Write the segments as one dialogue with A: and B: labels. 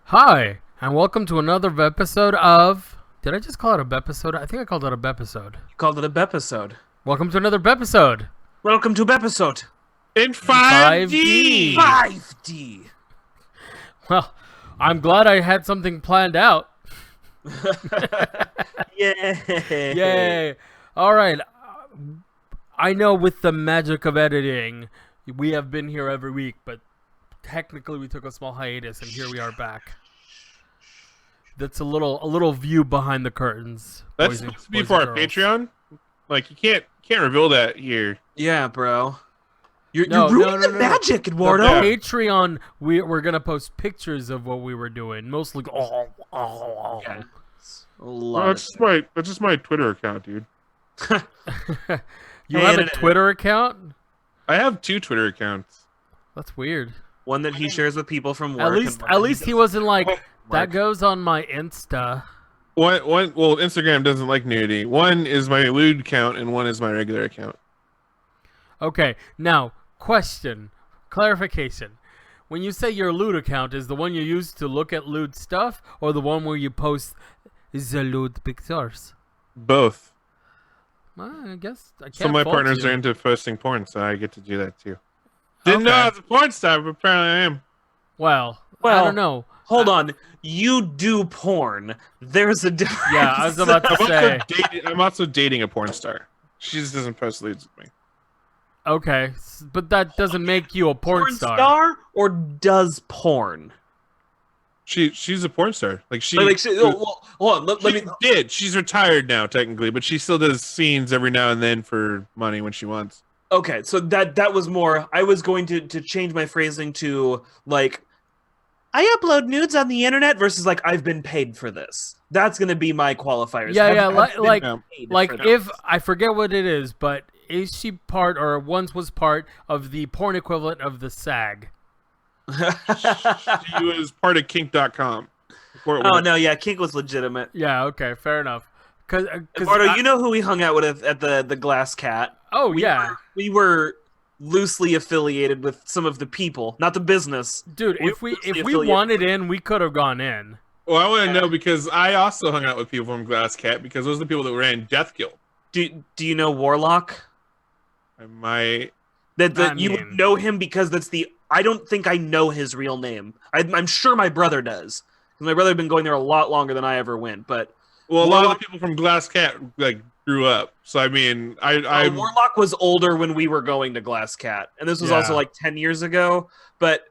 A: Hi, and welcome to another episode of... Did I just call it a bepisode? I think I called it a bepisode.
B: You called it a bepisode.
A: Welcome to another bepisode.
B: Welcome to bepisode.
C: In 5D!
B: 5D!
A: Well, I'm glad I had something planned out.
B: Yay!
A: Yay! All right. I know with the magic of editing, we have been here every week, but technically we took a small hiatus, and here we are back. That's a little view behind the curtains.
C: That's supposed to be for our Patreon. Like you can't reveal that here.
B: Yeah, bro. You're ruining the magic, Eduardo.
A: The Patreon, we're gonna post pictures of what we were doing, mostly.
B: Yeah.
C: That's just my Twitter account, dude.
A: You have a Twitter account?
C: I have 2 Twitter accounts.
A: That's weird.
B: One that he shares with people from work.
A: At least he wasn't like, that goes on my Insta.
C: Well, Instagram doesn't like nudity. One is my lewd account, and one is my regular account.
A: Okay, now, clarification. When you say your lewd account, is the one you use to look at lewd stuff, or the one where you post the lewd pictures?
C: Both.
A: I guess I can't.
C: Some of my partners are into posting porn, so I get to do that too. Didn't know I was a porn star, but apparently I am.
A: Well, I don't know.
B: Hold on. You do porn. There's a difference.
A: Yeah, I was about to say.
C: I'm also dating a porn star. She just doesn't post leads with me.
A: Okay, but that doesn't make you a porn
B: star or does porn?
C: She's a porn star.
B: Hold on. Let me.
C: She's retired now, technically, but she still does scenes every now and then for money when she wants.
B: Okay, so that was more. I was going to change my phrasing to like, I upload nudes on the internet versus like I've been paid for this. That's gonna be my qualifiers.
A: Like if I forget what it is, but is she part or once was part of the porn equivalent of the SAG?
C: She was part of kink.com.
B: Oh no, yeah, Kink was legitimate.
A: Yeah, okay, fair enough.
B: Eduardo, you know who we hung out with at the Glass Cat?
A: Oh,
B: we were loosely affiliated with some of the people, not the business.
A: Dude, if we wanted in, we could have gone in.
C: Well, I want to know because I also hung out with people from Glass Cat because those are the people that ran Death Guild.
B: Do you know Warlock?
C: I might.
B: You would know him because that's the. I don't think I know his real name. I'm sure my brother does. Because my brother had been going there a lot longer than I ever went. But
C: well, a lot of the people from Glass Cat like grew up. So I mean,
B: Warlock was older when we were going to Glass Cat, and this was also like 10 years ago. But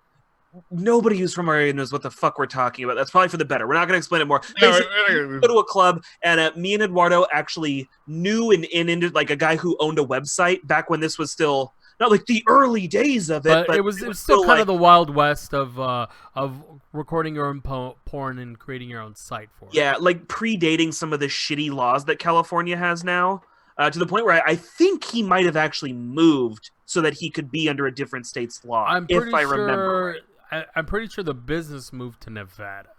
B: nobody who's from our area knows what the fuck we're talking about. That's probably for the better. We're not going to explain it more. Basically, go to a club, and me and Eduardo actually knew and into like a guy who owned a website back when this was still. Not like the early days of it, but
A: it was still kind of the Wild West of recording your own porn and creating your own site for it.
B: Yeah, like predating some of the shitty laws that California has now, to the point where I think he might have actually moved so that he could be under a different state's law.
A: I'm pretty sure the business moved to Nevada.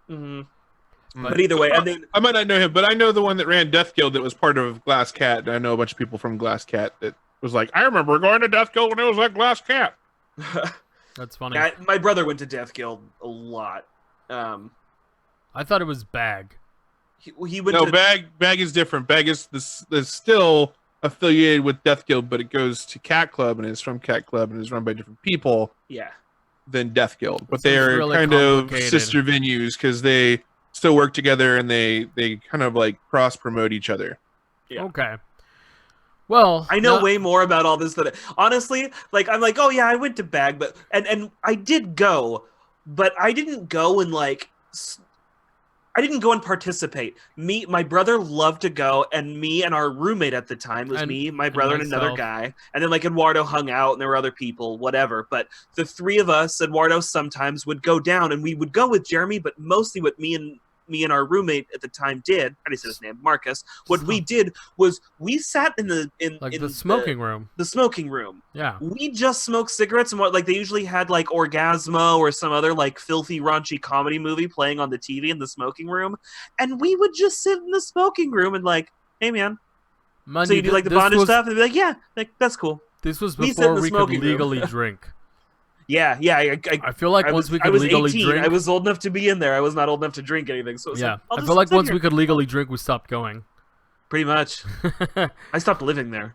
B: Mm-hmm. But either way, and then
C: I might not know him, but I know the one that ran Death Guild that was part of Glass Cat. I know a bunch of people from Glass Cat that was like, I remember going to Death Guild when it was like Glass Cat.
A: That's funny.
B: Yeah, my brother went to Death Guild a lot.
A: I thought it was Bag.
B: He went
C: to... Bag is different. Bag is still affiliated with Death Guild, but it goes to Cat Club and is from Cat Club and is run by different people.
B: Yeah.
C: Than Death Guild, but they are really kind of sister venues because they still work together and they kind of like cross promote each other.
A: Yeah. Okay. Well,
B: I know way more about all this than honestly. Like I'm like, oh yeah, I went to Bag, but and I did go, but I didn't go and like, I didn't go and participate. My brother loved to go, and me and our roommate at the time was me, my brother, and another guy, and then like Eduardo hung out, and there were other people, whatever. But the three of us, Eduardo sometimes would go down, and we would go with Jeremy, but mostly what me and our roommate at the time did, I didn't say his name, Marcus, what we did was we sat in the
A: smoking room.
B: The smoking room.
A: Yeah.
B: We just smoked cigarettes and what like they usually had like Orgasmo or some other like filthy raunchy comedy movie playing on the TV in the smoking room. And we would just sit in the smoking room and like, hey man. So you do like the bondage stuff and they'd be like, yeah, like that's cool.
A: This was before we could legally drink.
B: Yeah.
A: I feel like once we could legally
B: 18.
A: drink,
B: I was old enough to be in there. I was not old enough to drink anything. So
A: yeah,
B: like,
A: I feel like once we could legally drink, we stopped going.
B: Pretty much. I stopped living there.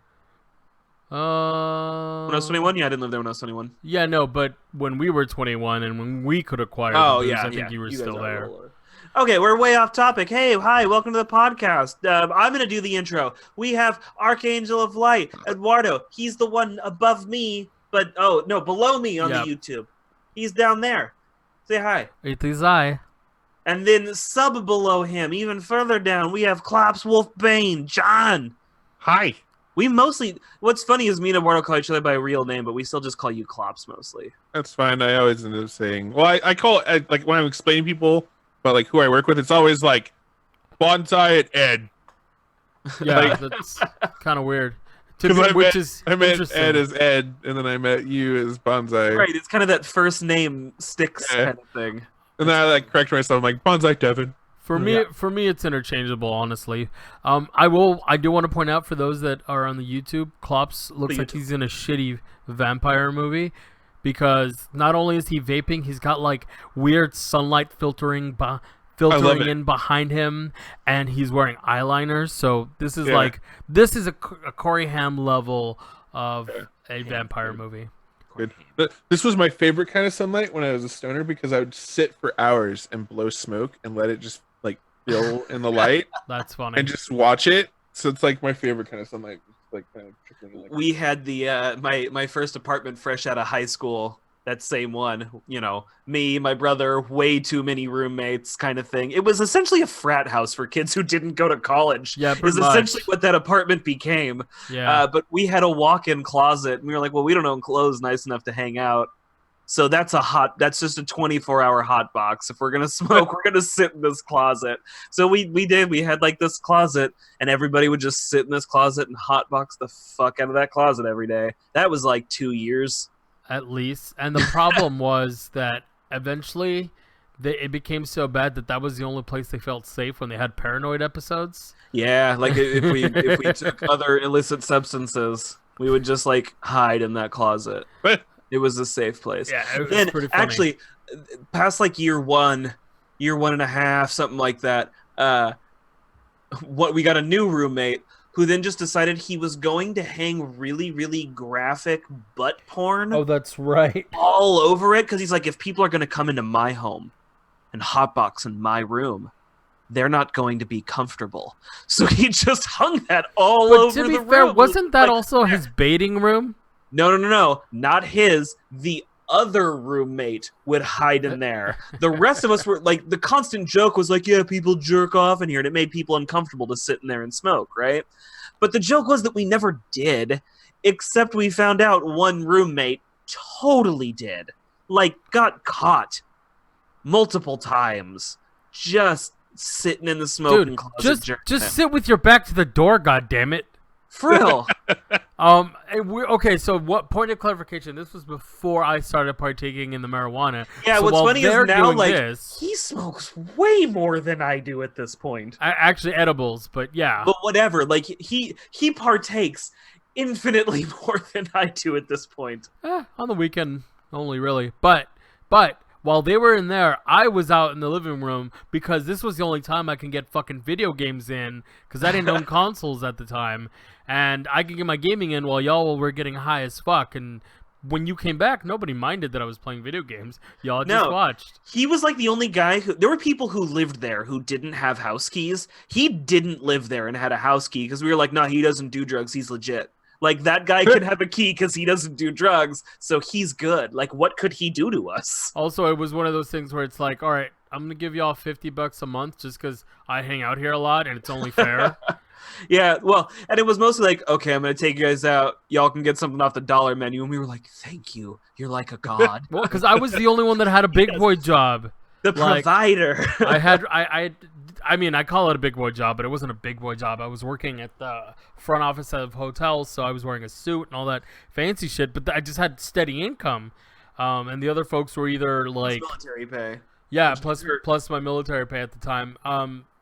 B: When I was 21, yeah, I didn't live there when I was 21.
A: Yeah, no, but when we were 21 and when we could acquire the booze, I think you were still there.
B: Okay, we're way off topic. Hey, hi, welcome to the podcast. I'm going to do the intro. We have Archangel of Light, Eduardo. He's the one above me, but, below me on the YouTube. He's down there. Say hi.
A: It is I.
B: And then sub below him, even further down, we have Klops Wolfbane, John.
C: Hi.
B: What's funny is me and Eduardo call each other by a real name, but we still just call you Klops mostly.
C: That's fine. I always end up saying, well, I call it, like, when I'm explaining people about, like, who I work with, it's always, like, Bonsai and Ed.
A: Yeah, like, that's kind of weird.
C: I met Ed as Ed, and then I met you as Bonsai.
B: Right, it's kind of that first name sticks kind of thing.
C: And then I, like, correct myself. I'm like, Bonsai Devin.
A: For me, it's interchangeable. Honestly, I do want to point out for those that are on the YouTube, Klops looks like he's in a shitty vampire movie, because not only is he vaping, he's got like weird sunlight filtering in behind him, and he's wearing eyeliner. So this is a Corey Haim level of a vampire movie.
C: Good. This was my favorite kind of sunlight when I was a stoner, because I would sit for hours and blow smoke and let it just like fill in the light.
A: That's funny.
C: And just watch it. So it's like my favorite kind of sunlight. Like kind of trickling. Like
B: we had the my first apartment fresh out of high school. That same one, me, my brother, way too many roommates kind of thing. It was essentially a frat house for kids who didn't go to college.
A: Yeah,
B: is essentially what that apartment became.
A: Yeah.
B: But we had a walk-in closet, and we were like, well, we don't own clothes nice enough to hang out. So that's just a 24-hour hot box. If we're going to smoke, we're going to sit in this closet. So we did. We had like this closet, and everybody would just sit in this closet and hot box the fuck out of that closet every day. That was like 2 years.
A: At least. And the problem was that eventually it became so bad that was the only place they felt safe when they had paranoid episodes.
B: Yeah, like if we took other illicit substances, we would just like hide in that closet. It was a safe place.
A: Yeah, it was pretty funny.
B: Actually, past like year one and a half, something like that, we got a new roommate who then just decided he was going to hang really, really graphic butt porn.
A: Oh, that's right.
B: All over it, because he's like, if people are going to come into my home and hotbox in my room, they're not going to be comfortable. So he just hung that all over the room.
A: To be fair, wasn't that also his baiting room?
B: No. Not his. The other roommate would hide in there. The rest of us were like, the constant joke was like, yeah, people jerk off in here, and it made people uncomfortable to sit in there and smoke, right? But the joke was that we never did, except we found out one roommate totally did. Like, got caught multiple times just sitting in the smoking closet.
A: Just sit with your back to the door, goddammit.
B: For real.
A: Okay, so what point of clarification? This was before I started partaking in the marijuana.
B: Yeah,
A: so
B: what's funny is now, like,
A: this,
B: he smokes way more than I do at this point.
A: Actually, edibles, but yeah.
B: But whatever, like, he partakes infinitely more than I do at this point.
A: On the weekend only, really. But while they were in there, I was out in the living room because this was the only time I can get fucking video games in, because I didn't own consoles at the time, and I could get my gaming in while y'all were getting high as fuck. And when you came back, nobody minded that I was playing video games. Y'all just watched.
B: He was like the only guy there were people who lived there who didn't have house keys. He didn't live there and had a house key, because we were like, no, he doesn't do drugs. He's legit. Like, that guy can have a key because he doesn't do drugs, so he's good. Like, what could he do to us?
A: Also, it was one of those things where it's like, all right, I'm going to give y'all $50 a month just because I hang out here a lot and it's only fair.
B: Yeah, well, and it was mostly like, okay, I'm going to take you guys out. Y'all can get something off the dollar menu. And we were like, thank you. You're like a god.
A: Well, because I was the only one that had a big boy job.
B: The provider.
A: I mean, I call it a big boy job, but it wasn't a big boy job. I was working at the front office of hotels, so I was wearing a suit and all that fancy shit, but I just had steady income. And the other folks were either like
B: military pay.
A: Yeah, plus my military pay at the time.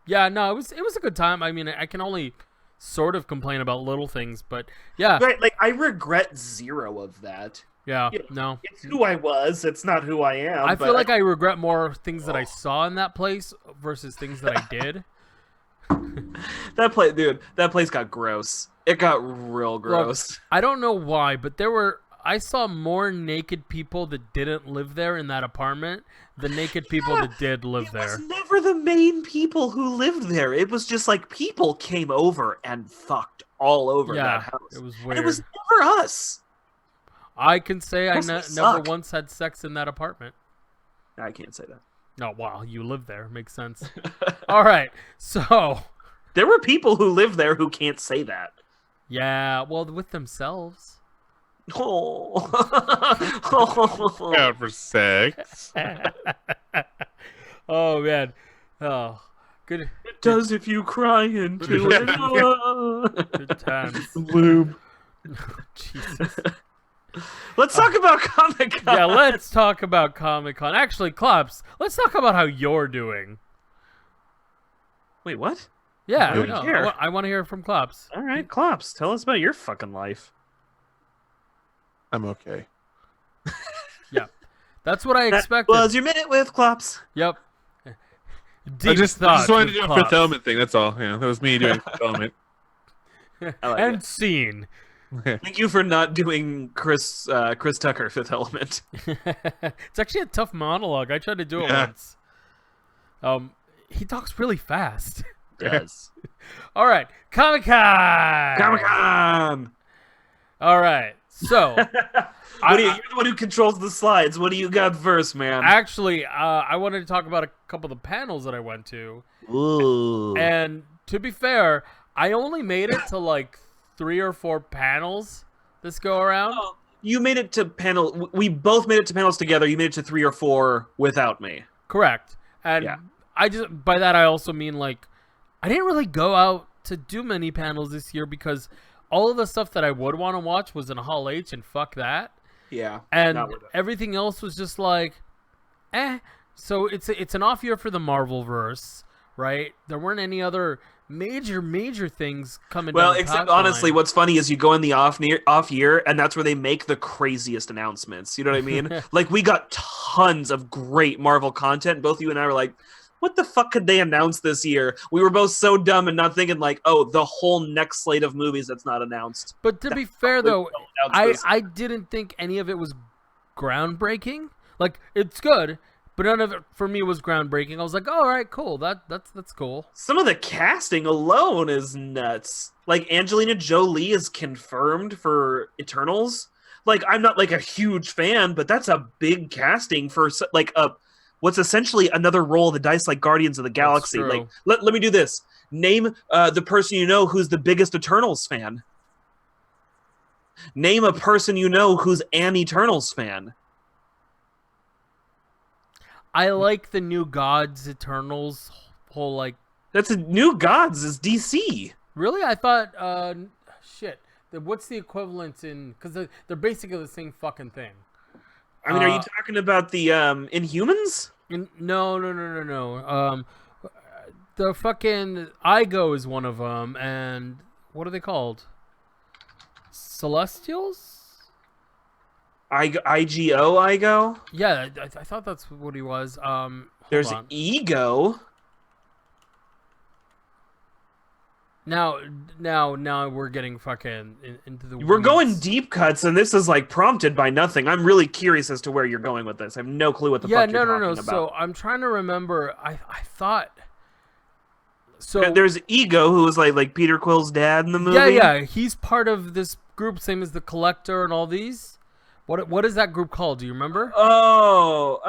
A: Yeah, no, it was a good time. I mean, I can only sort of complain about little things, but yeah.
B: Right, like, I regret zero of that.
A: Yeah,
B: You know,
A: no.
B: it's who I was. It's not who I am.
A: I feel like I regret more things that I saw in that place versus things that I did.
B: that place got gross. It got real gross.
A: Look, I don't know why, but I saw more naked people that didn't live there in that apartment than naked people that did live there.
B: It was never the main people who lived there. It was just like people came over and fucked all over that house.
A: It was weird.
B: And it was never us.
A: I can say I never once had sex in that apartment.
B: I can't say that.
A: No, wow, you live there. Makes sense. All right, so...
B: There were people who live there who can't say that.
A: Yeah, well, with themselves.
B: Oh.
C: Out for sex.
A: Oh, man. Oh, good.
B: It does if you cry into it.
A: Good times.
C: Lube.
A: Jesus.
B: Let's talk about Comic-Con.
A: Yeah, let's talk about Comic-Con. Actually, Klops, let's talk about how you're doing.
B: Wait, what?
A: Yeah,
B: I don't care.
A: I want to hear from Klops.
B: All right, Klops, tell us about your fucking life.
C: I'm okay.
A: Yeah, that's what I expected.
B: Was your minute with Klops?
A: Yep.
C: I just wanted to do a Fifth Element thing. That's all. Yeah, that was me doing Fifth Element.
A: And scene.
B: Thank you for not doing Chris Tucker Fifth Element.
A: It's actually a tough monologue. I tried to do it once. He talks really fast.
B: Does.
A: All right, Comic-Con.
B: Comic-Con.
A: All right, so
B: you're the one who controls the slides. What do you got first, man?
A: Actually, I wanted to talk about a couple of the panels that I went to.
B: Ooh.
A: And to be fair, I only made it to like 3 or 4 panels this go around.
B: Oh, you made it to panel. We both made it to panels together. You made it to 3 or 4 without me.
A: Correct. And I just by that I also mean like I didn't really go out to do many panels this year because all of the stuff that I would want to watch was in Hall H, and fuck that.
B: Yeah.
A: And everything else was just like, eh. So it's an off year for the Marvelverse, right? There weren't any other major things coming.
B: Well, except honestly, what's funny is you go in the off year, and that's where they make the craziest announcements. You know what I mean? Like we got tons of great Marvel content. Both you and I were like, what the fuck could they announce this year? We were both so dumb and not thinking like, oh, the whole next slate of movies that's not announced.
A: But to be fair, though, I didn't think any of it was groundbreaking. Like, it's good, but none of it for me was groundbreaking. I was like, oh, all right, cool. That's cool.
B: Some of the casting alone is nuts. Like, Angelina Jolie is confirmed for Eternals. Like, I'm not like a huge fan, but that's a big casting for like what's essentially another roll of the dice, like Guardians of the Galaxy. Like, let me do this. Name the person you know who's the biggest Eternals fan. Name a person you know who's an Eternals fan.
A: I like the New Gods Eternals whole like.
B: That's a New Gods is DC.
A: Really, I thought. Shit. What's the equivalent in? Because they're basically the same fucking thing.
B: I mean, are you talking about the Inhumans?
A: No. The fucking Igo is one of them, and what are they called? Celestials?
B: Igo?
A: Yeah, I thought that's what he was.
B: There's Ego.
A: Now we're getting fucking into the.
B: We're going deep cuts, and this is like prompted by nothing. I'm really curious as to where you're going with this. I have no clue what the fuck you're talking about.
A: So I'm trying to remember. I thought. So
B: there's Ego, who was like Peter Quill's dad in the movie.
A: Yeah. He's part of this group, same as the Collector and all these. What is that group called? Do you remember?
B: Oh,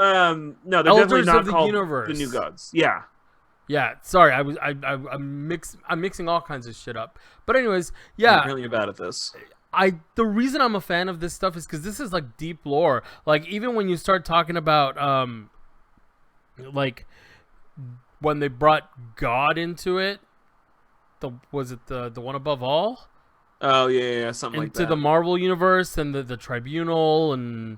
B: no, they're
A: Elders
B: definitely not
A: of the
B: called
A: Universe.
B: The New Gods. Yeah.
A: Yeah, sorry, I'm mixing all kinds of shit up. But anyways, yeah.
B: I'm really bad at this.
A: The reason I'm a fan of this stuff is because this is like deep lore. Like even when you start talking about like when they brought God into it, was it the one above all?
B: Oh yeah, something like that.
A: Into the Marvel universe and the Tribunal and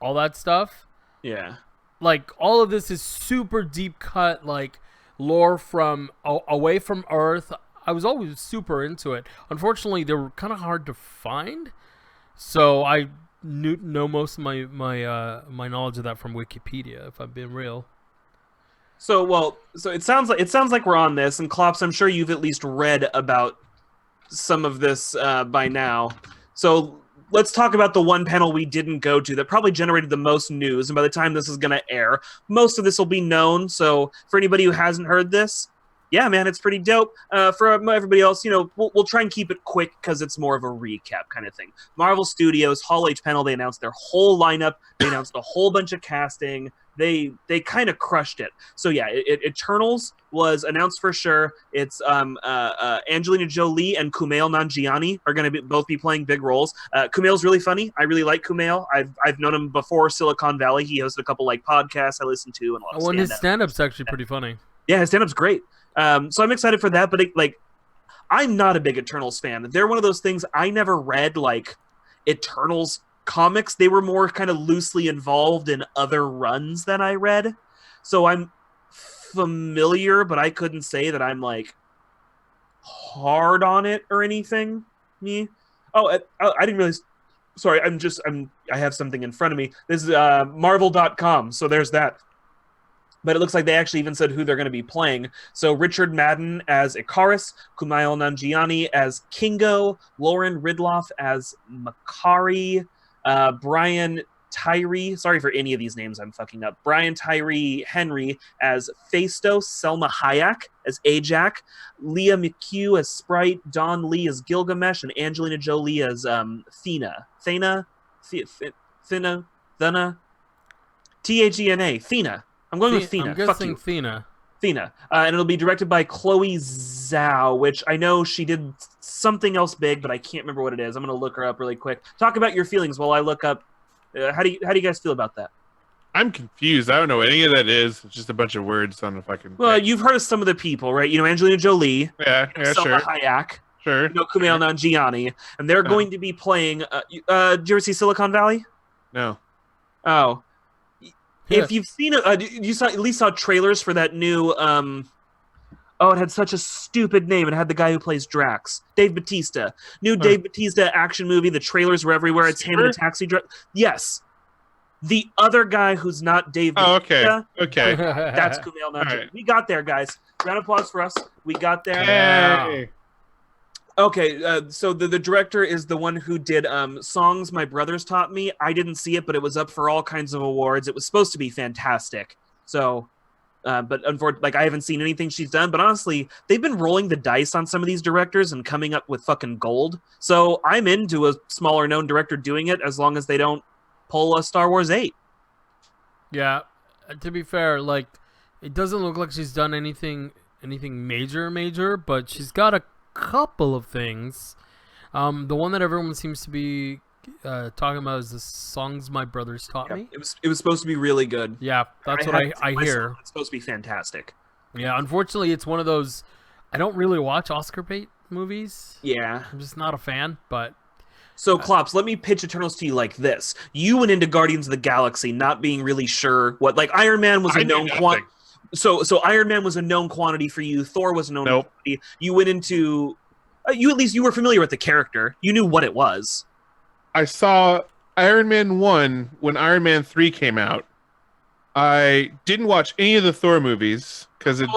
A: all that stuff.
B: Yeah.
A: Like all of this is super deep cut, like lore from away from Earth. I was always super into it. Unfortunately, they were kind of hard to find, so I know most of my knowledge of that from Wikipedia, if I'm being real.
B: So it sounds like we're on this, and Klops, I'm sure you've at least read about some of this by now. So let's talk about the one panel we didn't go to that probably generated the most news, and by the time this is going to air, most of this will be known. So for anybody who hasn't heard this, yeah, man, it's pretty dope. For everybody else, we'll try and keep it quick because it's more of a recap kind of thing. Marvel Studios, Hall H panel, they announced their whole lineup. They announced a whole bunch of casting. They kind of crushed it. So yeah, Eternals was announced for sure. It's Angelina Jolie and Kumail Nanjiani are going to both be playing big roles. Kumail's really funny. I really like Kumail. I've known him before Silicon Valley. He hosted a couple podcasts I listened to and a lot of stand-up.
A: His stand-up's actually pretty funny.
B: Yeah, his stand-up's great. So I'm excited for that. But I'm not a big Eternals fan. They're one of those things I never read Eternals comics. They were more kind of loosely involved in other runs than I read, so I'm familiar, but I couldn't say that I'm hard on it or anything. I didn't realize. Sorry, I have something in front of me. This is Marvel.com, so there's that. But it looks like they actually even said who they're going to be playing. So Richard Madden as Ikaris, Kumail Nanjiani as Kingo, Lauren Ridloff as Makari, Brian Tyree, sorry for any of these names I'm fucking up, Brian Tyree Henry as Phastos, Selma Hayek as Ajak, Leah McHugh as Sprite, Don Lee as Gilgamesh, and Angelina Jolie as Thena. Thena? T-H-E-N-A. Thena. I'm going with Thena.
A: I'm guessing Thena.
B: Thena. And it'll be directed by Chloe Zhao, which I know she did something else big, but I can't remember what it is. I'm going to look her up really quick. Talk about your feelings while I look up. How do you guys feel about that?
C: I'm confused. I don't know what any of that is. It's just a bunch of words on the fucking...
B: Well, you've heard of some of the people, right? Angelina Jolie.
C: Yeah,
B: Selma
C: sure.
B: Hayek.
C: Sure.
B: Kumail Nanjiani. And they're going to be playing... did you ever see Silicon Valley?
C: No.
B: Oh.
A: Yeah.
B: If you've seen it, you at least saw trailers for that new. It had such a stupid name. It had the guy who plays Drax, Dave Bautista. Dave Bautista action movie. The trailers were everywhere. It's him in a taxi driver. Yes, the other guy who's not Dave Bautista.
C: Oh, okay.
B: That's Kumail Nanjiani. Right. We got there, guys. Round of applause for us. We got there.
C: Hey.
B: Okay, so the director is the one who did Songs My Brothers Taught Me. I didn't see it, but it was up for all kinds of awards. It was supposed to be fantastic. So, but unfortunately, I haven't seen anything she's done. But honestly, they've been rolling the dice on some of these directors and coming up with fucking gold. So I'm into a smaller known director doing it as long as they don't pull a Star Wars 8.
A: Yeah, to be fair, it doesn't look like she's done anything major, but she's got a couple of things. The one that everyone seems to be talking about is the Songs My Brothers Taught Me.
B: It was supposed to be really good.
A: Yeah, that's what I hear.
B: It's supposed to be fantastic.
A: Yeah, unfortunately, it's one of those. I don't really watch Oscar bait movies.
B: Yeah,
A: I'm just not a fan. But
B: so, Klops, let me pitch Eternals to you like this: you went into Guardians of the Galaxy not being really sure what. Iron Man was a known quantity. So Iron Man was a known quantity for you. Thor was a known quantity. You went into you were familiar with the character. You knew what it was.
C: I saw Iron Man 1 when Iron Man 3 came out. I didn't watch any of the Thor movies because it.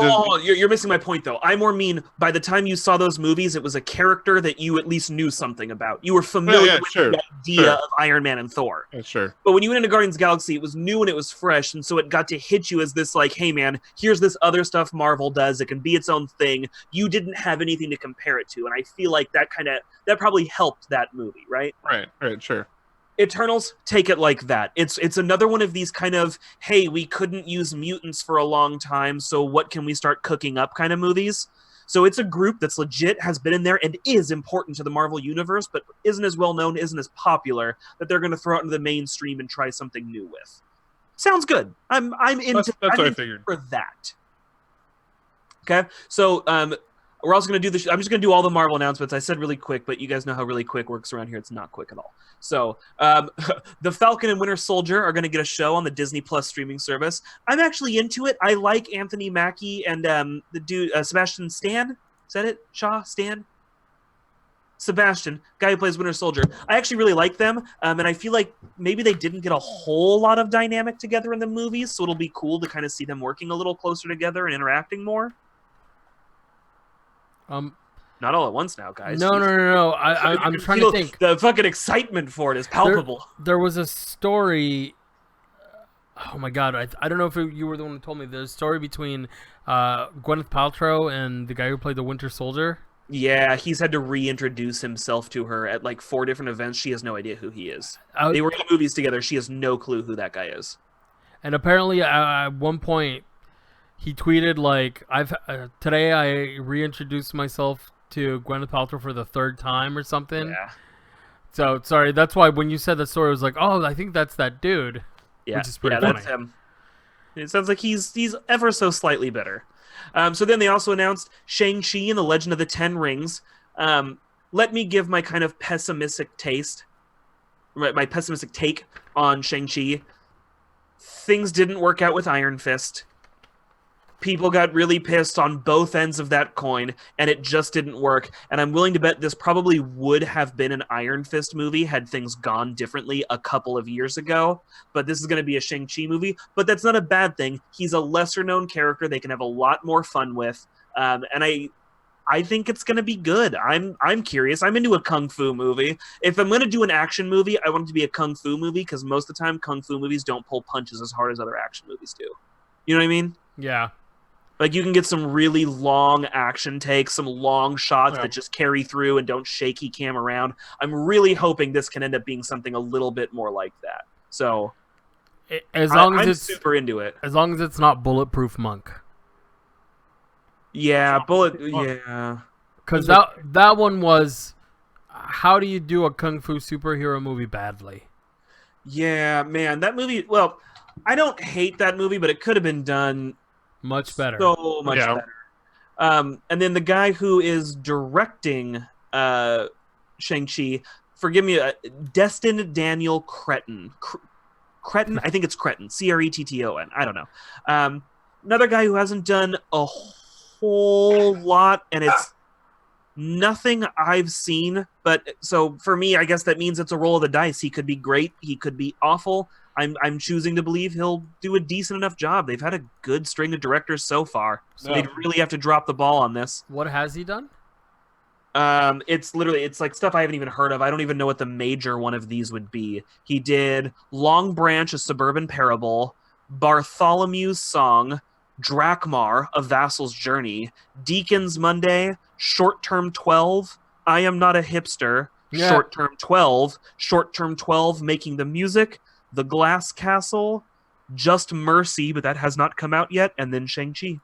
B: You're missing my point though. I more mean by the time you saw those movies, it was a character that you at least knew something about. You were familiar with the idea of Iron Man and Thor.
C: Yeah, sure.
B: But when you went into Guardians of the Galaxy, it was new and it was fresh, and so it got to hit you as this hey man, here's this other stuff Marvel does. It can be its own thing. You didn't have anything to compare it to, and I feel like that probably helped that movie, right?
C: Right, sure.
B: Eternals, take it like that. It's another one of these kind of, hey, we couldn't use mutants for a long time, so what can we start cooking up kind of movies. So it's a group that's legit, has been in there, and is important to the Marvel Universe, but isn't as well known, isn't as popular, that they're going to throw out into the mainstream and try something new with. Sounds good. I'm into
C: that's what I figured.
B: For that. Okay, so we're also going to do this. I'm just going to do all the Marvel announcements. I said really quick, but you guys know how really quick works around here. It's not quick at all. So the Falcon and Winter Soldier are going to get a show on the Disney Plus streaming service. I'm actually into it. I like Anthony Mackie and the dude Sebastian Stan. Is that it? Stan? Sebastian, guy who plays Winter Soldier. I actually really like them, and I feel like maybe they didn't get a whole lot of dynamic together in the movies, so it'll be cool to kind of see them working a little closer together and interacting more. Not all at once now, guys.
A: No. I'm trying to think.
B: The fucking excitement for it is palpable.
A: There was a story. Oh my god, I don't know if you were the one who told me. There's a story between Gwyneth Paltrow and the guy who played the Winter Soldier.
B: Yeah, he's had to reintroduce himself to her at like 4 different events. She has no idea who he is. They were in movies together. She has no clue who that guy is.
A: And apparently, at one point, he tweeted like, today I reintroduced myself to Gwyneth Paltrow for the 3rd time or something."
B: Yeah.
A: So sorry, that's why when you said that story, I was like, "Oh, I think that's that dude."
B: Yeah,
A: which is pretty funny.
B: That's him. It sounds like he's ever so slightly better. So then they also announced Shang-Chi and the Legend of the Ten Rings. Let me give my kind of pessimistic my pessimistic take on Shang-Chi. Things didn't work out with Iron Fist. People got really pissed on both ends of that coin, and it just didn't work. And I'm willing to bet this probably would have been an Iron Fist movie had things gone differently a couple of years ago. But this is going to be a Shang-Chi movie. But that's not a bad thing. He's a lesser-known character they can have a lot more fun with. And I think it's going to be good. I'm curious. I'm into a kung fu movie. If I'm going to do an action movie, I want it to be a kung fu movie because most of the time kung fu movies don't pull punches as hard as other action movies do. You know what I mean?
A: Yeah.
B: Like, you can get some really long action takes, some long shots that just carry through and don't shaky cam around. I'm really hoping this can end up being something a little bit more like that. So, I'm super into it.
A: As long as it's not Bulletproof Monk.
B: Yeah, yeah.
A: Because that one was, how do you do a kung fu superhero movie badly?
B: Yeah, man, that movie, well, I don't hate that movie, but it could have been done
A: much better.
B: So much better. And then the guy who is directing Shang-Chi, forgive me, Destin Daniel Cretton. Cretton? I think it's Cretton. Cretton. I don't know. Another guy who hasn't done a whole lot, and it's nothing I've seen. But so for me, I guess that means it's a roll of the dice. He could be great. He could be awful. I'm choosing to believe he'll do a decent enough job. They've had a good string of directors so far, so they'd really have to drop the ball on this.
A: What has he done?
B: It's like stuff I haven't even heard of. I don't even know what the major one of these would be. He did Long Branch, A Suburban Parable, Bartholomew's Song, Drakmar, A Vassal's Journey, Deacon's Monday, Short Term 12, I Am Not a Hipster, Short Term 12, Making the Music, The Glass Castle, Just Mercy, but that has not come out yet, and then Shang-Chi.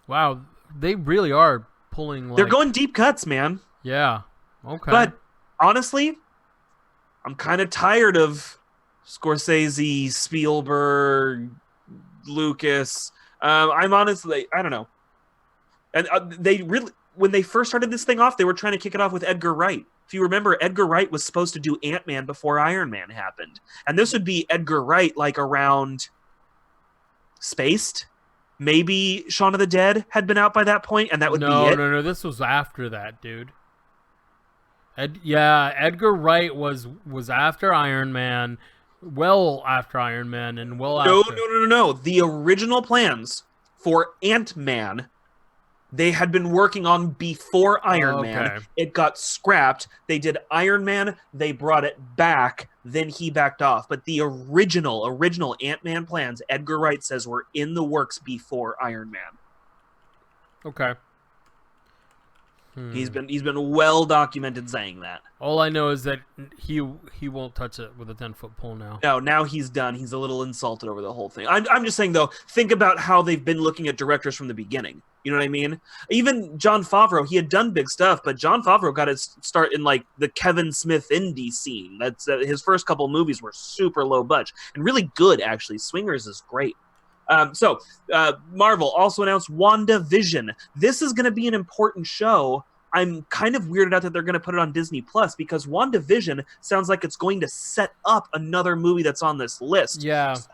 A: Wow, they really are pulling.
B: They're going deep cuts, man.
A: Yeah. Okay.
B: But honestly, I'm kind of tired of Scorsese, Spielberg, Lucas. I'm honestly, I don't know. And they really, when they first started this thing off, they were trying to kick it off with Edgar Wright. If you remember, Edgar Wright was supposed to do Ant-Man before Iron Man happened. And this would be Edgar Wright like around Spaced. Maybe Shaun of the Dead had been out by that point, and that would be it.
A: No, this was after that, dude. Edgar Wright was after Iron Man, well after Iron Man, and after...
B: No. The original plans for Ant-Man, they had been working on before Iron Man. It got scrapped. They did Iron Man. They brought it back. Then he backed off. But the original Ant-Man plans, Edgar Wright says, were in the works before Iron Man.
A: Okay.
B: He's been well documented saying that.
A: All I know is that he won't touch it with a 10-foot pole now.
B: No, now he's done. He's a little insulted over the whole thing. I'm just saying, though, think about how they've been looking at directors from the beginning. You know what I mean? Even Jon Favreau, he had done big stuff, but Jon Favreau got his start in like the Kevin Smith indie scene. That's his first couple movies were super low budget and really good, actually. Swingers is great. So Marvel also announced WandaVision. This is going to be an important show. I'm kind of weirded out that they're going to put it on Disney Plus because WandaVision sounds like it's going to set up another movie that's on this list.
A: Yeah.
B: So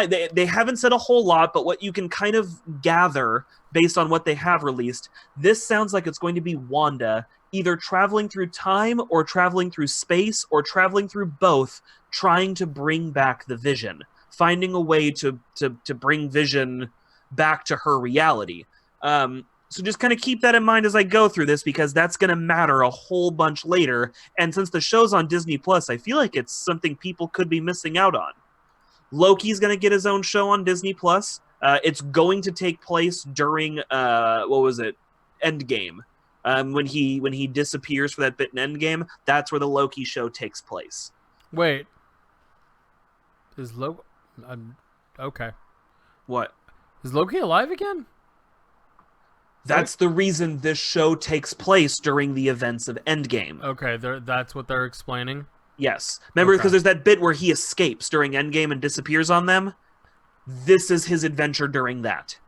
B: they haven't said a whole lot, but what you can kind of gather based on what they have released, this sounds like it's going to be Wanda either traveling through time or traveling through space or traveling through both, trying to bring back the Vision, finding a way to bring Vision back to her reality. So just kind of keep that in mind as I go through this, because that's going to matter a whole bunch later. And since the show's on Disney Plus, I feel like it's something people could be missing out on. Loki's going to get his own show on Disney Plus. It's going to take place during Endgame. When he disappears for that bit in Endgame, that's where the Loki show takes place.
A: Wait, is Loki? Okay.
B: What?
A: Is Loki alive again?
B: That's the reason this show takes place during the events of Endgame.
A: Okay, that's what they're explaining?
B: Yes. Remember, because there's that bit where he escapes during Endgame and disappears on them? This is his adventure during that.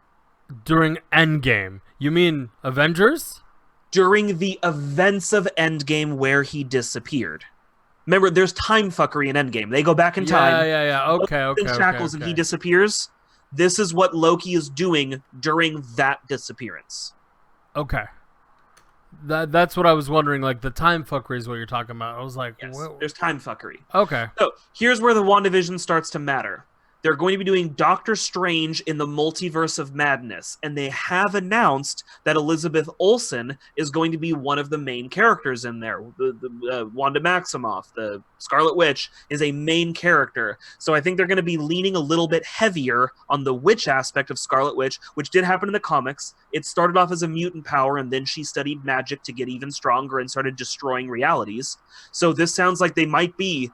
A: During Endgame? You mean Avengers?
B: During the events of Endgame where he disappeared. Remember, there's time fuckery in Endgame. They go back in time.
A: Yeah. Okay.
B: In shackles and he disappears. This is what Loki is doing during that disappearance.
A: Okay. That's what I was wondering. Like, the time fuckery is what you're talking about. I was like,
B: yes, there's time fuckery.
A: Okay.
B: So here's where the WandaVision starts to matter. They're going to be doing Doctor Strange in the Multiverse of Madness, and they have announced that Elizabeth Olsen is going to be one of the main characters in there. Wanda Maximoff, the Scarlet Witch, is a main character. So I think they're going to be leaning a little bit heavier on the witch aspect of Scarlet Witch, which did happen in the comics. It started off as a mutant power, and then she studied magic to get even stronger and started destroying realities. So this sounds like they might be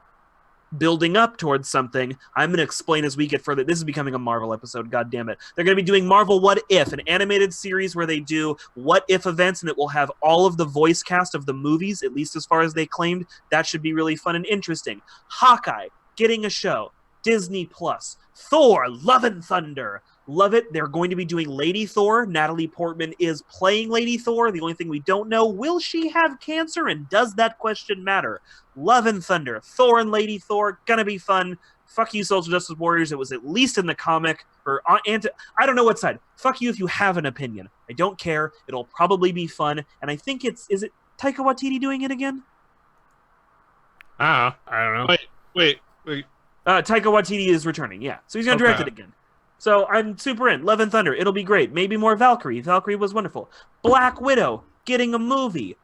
B: building up towards something. I'm going to explain as we get further. This is becoming a Marvel episode, god damn it. They're going to be doing Marvel What If, an animated series where they do what if events, and it will have all of the voice cast of the movies, at least as far as they claimed. That should be really fun and interesting. Hawkeye getting a show. Disney Plus. Thor, Love and Thunder. Love it. They're going to be doing Lady Thor. Natalie Portman is playing Lady Thor. The only thing we don't know, will she have cancer, and does that question matter? Love and Thunder. Thor and Lady Thor. Gonna be fun. Fuck you, Social Justice Warriors. It was at least in the comic. I don't know what side. Fuck you if you have an opinion. I don't care. It'll probably be fun. And I think is it Taika Waititi doing it again?
A: I don't know.
C: Wait.
B: Taika Waititi is returning, yeah. So he's going to direct it again. So I'm super in. Love and Thunder. It'll be great. Maybe more Valkyrie. Valkyrie was wonderful. Black Widow getting a movie.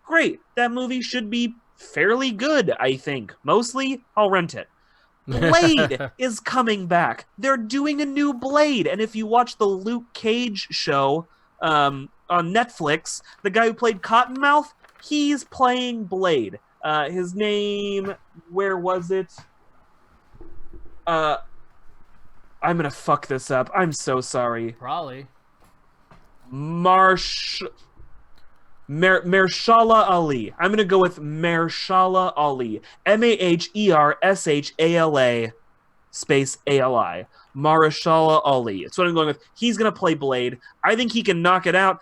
B: Great. That movie should be fairly good, I think. Mostly, I'll rent it. Blade is coming back. They're doing a new Blade. And if you watch the Luke Cage show on Netflix, the guy who played Cottonmouth, he's playing Blade. His name, where was it? I'm gonna fuck this up. I'm so sorry.
A: Probably.
B: Mahershala Ali. I'm gonna go with Mahershala Ali. Mahershala space Ali. Mahershala Ali. It's what I'm going with. He's gonna play Blade. I think he can knock it out.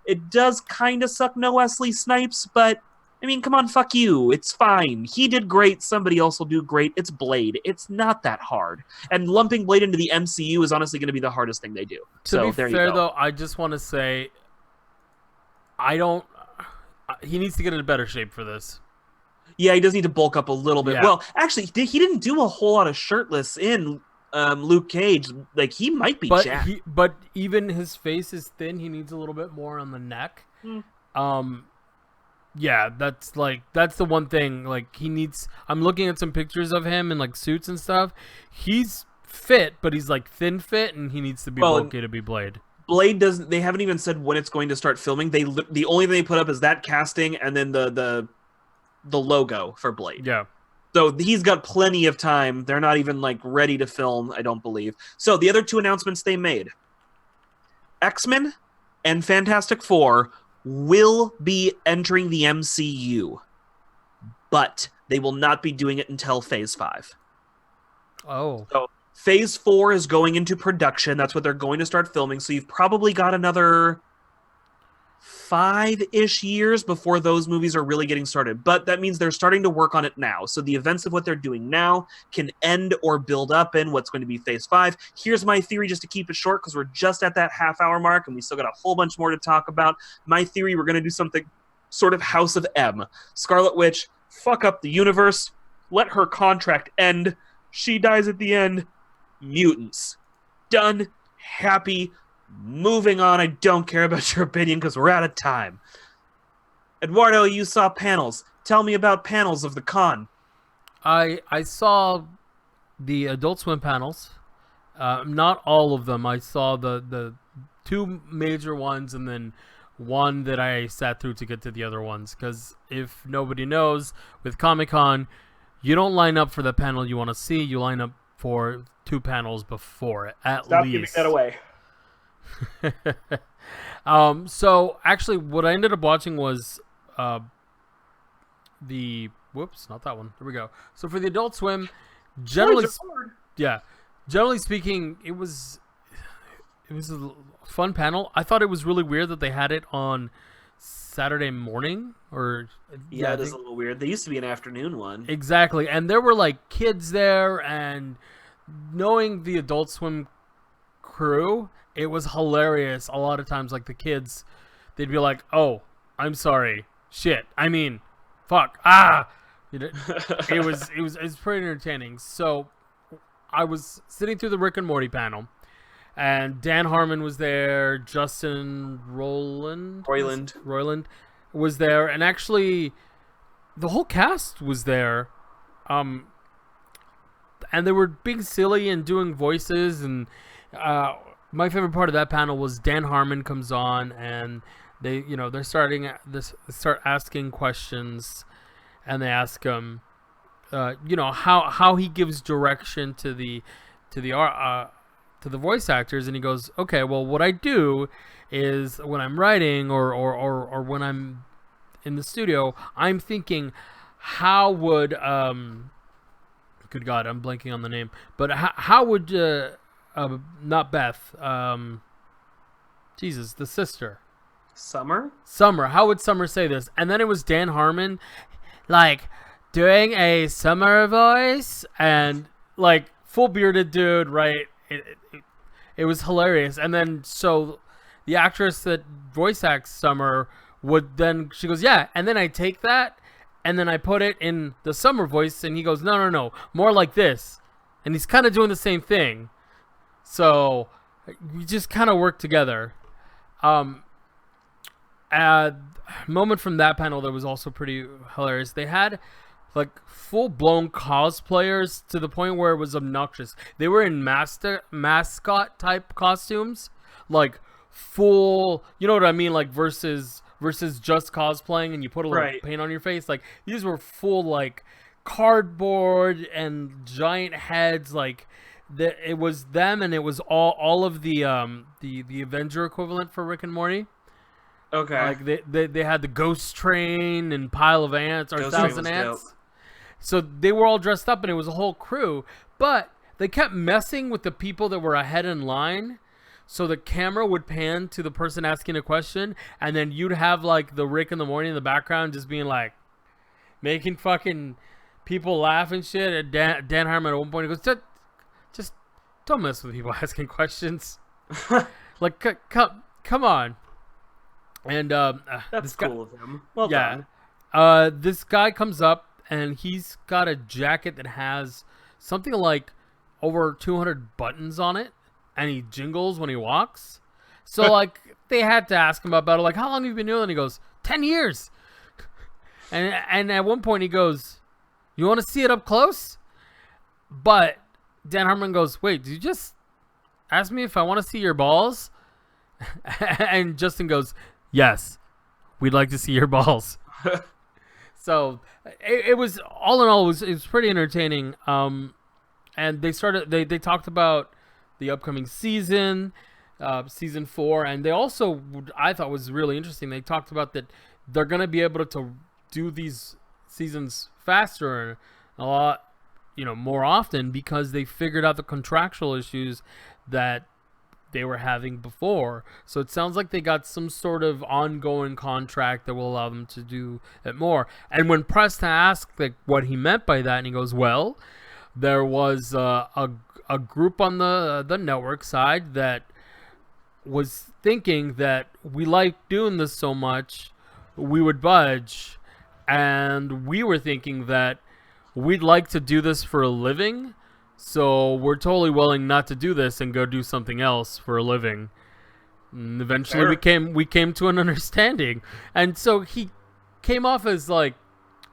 B: It does kind of suck no Wesley Snipes, but I mean, come on, fuck you. It's fine. He did great. Somebody else will do great. It's Blade. It's not that hard. And lumping Blade into the MCU is honestly going to be the hardest thing they do.
A: To be fair, though, I just want to say, he needs to get in better shape for this.
B: Yeah, he does need to bulk up a little bit.
A: Yeah.
B: Well, actually, he didn't do a whole lot of shirtless in Luke Cage. Like, he might be jacked.
A: But even his face is thin. He needs a little bit more on the neck. Yeah, that's the one thing. Like, he needs. I'm looking at some pictures of him in like suits and stuff. He's fit, but he's like thin fit, and he needs to be bulky to be Blade.
B: Blade doesn't. They haven't even said when it's going to start filming. The only thing they put up is that casting and then the logo for Blade.
A: Yeah.
B: So he's got plenty of time. They're not even like ready to film, I don't believe. So the other two announcements they made: X-Men and Fantastic Four will be entering the MCU, but they will not be doing it until Phase 5.
A: Oh.
B: So Phase 4 is going into production. That's what they're going to start filming. So you've probably got another 5-ish years before those movies are really getting started. But that means they're starting to work on it now. So the events of what they're doing now can end or build up in what's going to be Phase 5. Here's my theory, just to keep it short, because we're just at that half-hour mark, and we still got a whole bunch more to talk about. My theory, we're going to do something sort of House of M. Scarlet Witch, fuck up the universe, let her contract end, she dies at the end, mutants. Done, happy, moving on. I don't care about your opinion because we're out of time. Eduardo, you saw panels. Tell me about panels of the con.
A: I saw the Adult Swim panels. Not all of them. I saw the two major ones and then one that I sat through to get to the other ones. Because if nobody knows, with Comic-Con, you don't line up for the panel you want to see. You line up for 2 panels before it, at
B: Stop
A: least.
B: giving that away.
A: So actually what I ended up watching was whoops, not that one. There we go. So for the Adult Swim, generally speaking, it was a fun panel. I thought it was really weird that they had it on Saturday morning, or
B: it is a little weird. They used to be an afternoon one.
A: Exactly. And there were like kids there, and knowing the Adult Swim crew, it was hilarious. A lot of times, like the kids, they'd be like, "Oh, I'm sorry, shit. I mean, fuck, ah." It was pretty entertaining. So I was sitting through the Rick and Morty panel, and Dan Harmon was there. Justin Roiland was there, and actually, the whole cast was there. And they were being silly and doing voices, and my favorite part of that panel was Dan Harmon comes on, and they start asking questions, and they ask him, how he gives direction to the voice actors, and he goes, okay, well, what I do is when I'm writing or when I'm in the studio, I'm thinking, how would good God, I'm blanking on the name, but how would not Beth, Jesus, the sister, Summer, how would Summer say this? And then it was Dan Harmon, like, doing a Summer voice, and like full bearded dude, right? It was hilarious. And then so the actress that voice acts Summer she goes, yeah, and then I take that and then I put it in the Summer voice, and he goes, no, more like this. And he's kind of doing the same thing. So we just kind of work together. A moment from that panel that was also pretty hilarious. They had like full-blown cosplayers to the point where it was obnoxious. They were in mascot type costumes, like full, you know what I mean, like versus just cosplaying and you put a little paint on your face. Like these were full like cardboard and giant heads. Like it was them, and it was all of the Avenger equivalent for Rick and Morty.
B: Okay.
A: Like they had the Ghost Train and Pile of Ants or
B: Ghost
A: 1,000
B: Train was
A: Ants.
B: dope.
A: So they were all dressed up, and it was a whole crew. But they kept messing with the people that were ahead in line. So the camera would pan to the person asking a question, and then you'd have like the Rick in the Morning in the background just being like, making fucking people laugh and shit. And Dan Harmon at one point he goes, just don't mess with people asking questions. Like, come on. And
B: that's cool of him. Well done.
A: This guy comes up, and he's got a jacket that has something like over 200 buttons on it, and he jingles when he walks. So like they had to ask him about it, like, how long have you been doing it? And he goes, 10 years. And at one point he goes, you want to see it up close? But Dan Harmon goes, wait, did you just ask me if I want to see your balls? And Justin goes, yes, we'd like to see your balls. So it was, all in all, it was pretty entertaining. And they talked about the upcoming season, season 4, and they also, I thought was really interesting, they talked about that they're going to be able to do these seasons faster and a lot, more often, because they figured out the contractual issues that they were having before. So it sounds like they got some sort of ongoing contract that will allow them to do it more. And when pressed to ask like what he meant by that, and he goes, well, there was a group on the network side that was thinking that we like doing this so much, we would budge. And we were thinking that we'd like to do this for a living, so we're totally willing not to do this and go do something else for a living. And eventually we came to an understanding. And so he came off as like,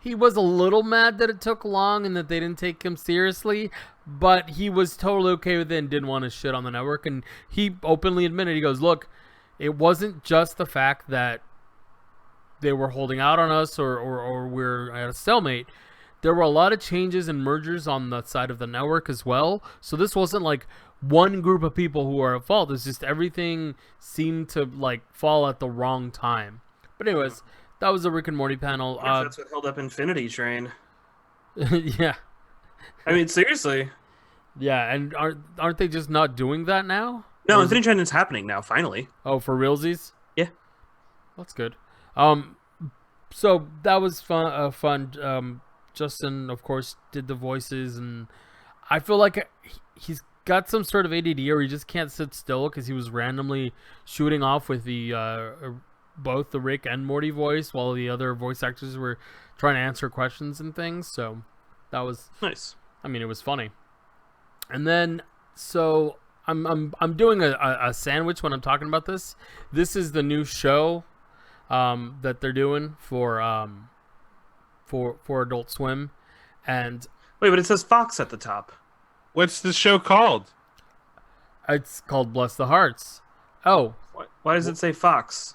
A: he was a little mad that it took long and that they didn't take him seriously, but he was totally okay with it and didn't want to shit on the network. And he openly admitted, he goes, look, it wasn't just the fact that they were holding out on us or we're at a stalemate. There were a lot of changes and mergers on the side of the network as well. So this wasn't like one group of people who are at fault. It's just everything seemed to like fall at the wrong time. But anyways, that was a Rick and Morty panel.
B: That's what held up Infinity Train.
A: Yeah.
B: I mean, seriously.
A: Yeah, and aren't they just not doing that now?
B: No, Infinity Train is happening now, finally.
A: Oh, for realsies?
B: Yeah.
A: That's good. So that was fun. Justin, of course, did the voices, and I feel like he's got some sort of ADD, or he just can't sit still because he was randomly shooting off with the both the Rick and Morty voice while the other voice actors were trying to answer questions and things. So that was
B: nice.
A: I mean, it was funny. And then so I'm doing a sandwich when I'm talking about this. This is the new show that they're doing for Adult Swim, and
B: wait, but it says Fox at the top.
C: What's the show called?
A: It's called Bless the Hearts. Oh,
B: why does it say Fox?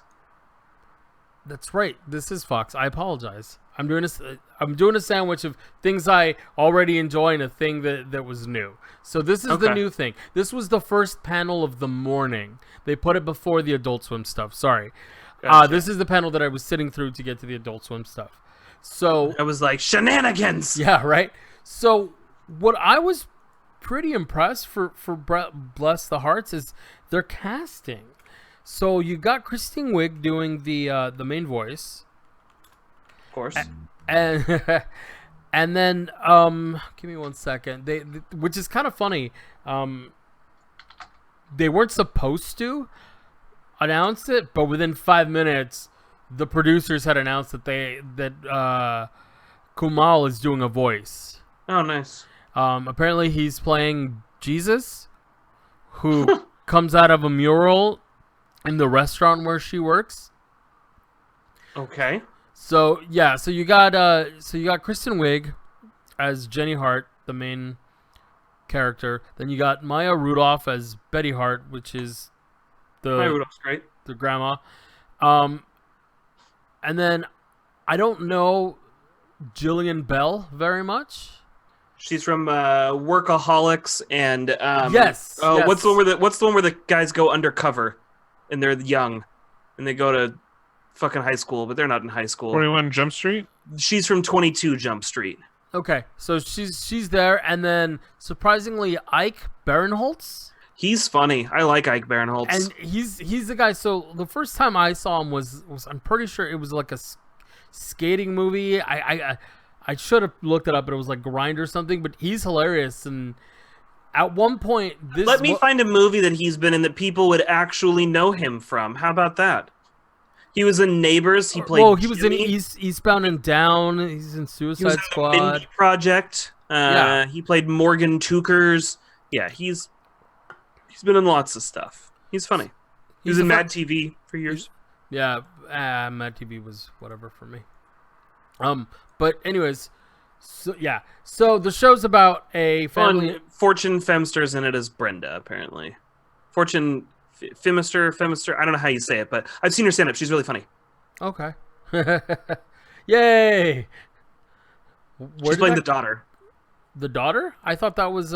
A: That's right. This is Fox. I apologize. I'm doing a sandwich of things I already enjoy and a thing that was new. So this is the new thing. This was the first panel of the morning. They put it before the Adult Swim stuff. Sorry. Gotcha. This is the panel that I was sitting through to get to the Adult Swim stuff. So
B: I was like, shenanigans!
A: Yeah, right? So what I was pretty impressed for Bless the Hearts is their casting. So you got Kristen Wiig doing the main voice.
B: Of course.
A: And and then give me 1 second. They which is kind of funny. They weren't supposed to announce it, but within 5 minutes the producers had announced that Kumail is doing a voice.
B: Oh, nice.
A: Apparently he's playing Jesus, who comes out of a mural in the restaurant where she works.
B: Okay.
A: So yeah, so you got Kristen Wiig as Jenny Hart, the main character. Then you got Maya Rudolph as Betty Hart, which is
B: Maya Rudolph's great.
A: The grandma. And then I don't know Jillian Bell very much.
B: She's from Workaholics and
A: yes.
B: What's the one where the guys go undercover and they're young and they go to fucking high school, but they're not in high school.
C: 21 Jump Street?
B: She's from 22 Jump Street.
A: Okay, so she's there, and then surprisingly Ike Barinholtz.
B: He's funny. I like Ike Barinholtz.
A: And he's the guy. So the first time I saw him was I'm pretty sure it was like a skating movie. I should have looked it up, but it was like Grind or something. But he's hilarious. And at one point,
B: let me find a movie that he's been in that people would actually know him from. How about that? He was in Neighbors. He played.
A: Oh, he was in Eastbound and Down. He's in Suicide Squad.
B: The Mindy Project. He played Morgan Tookers. Yeah, he's been in lots of stuff. He's funny. He was in Mad TV for years.
A: Yeah, Mad TV was whatever for me. But anyways, so the show's about a family.
B: Fortune Femster's in it as Brenda, apparently. Fortune Femister. I don't know how you say it, but I've seen her stand up. She's really funny.
A: Okay. Yay!
B: She's playing the daughter.
A: The daughter? I thought that was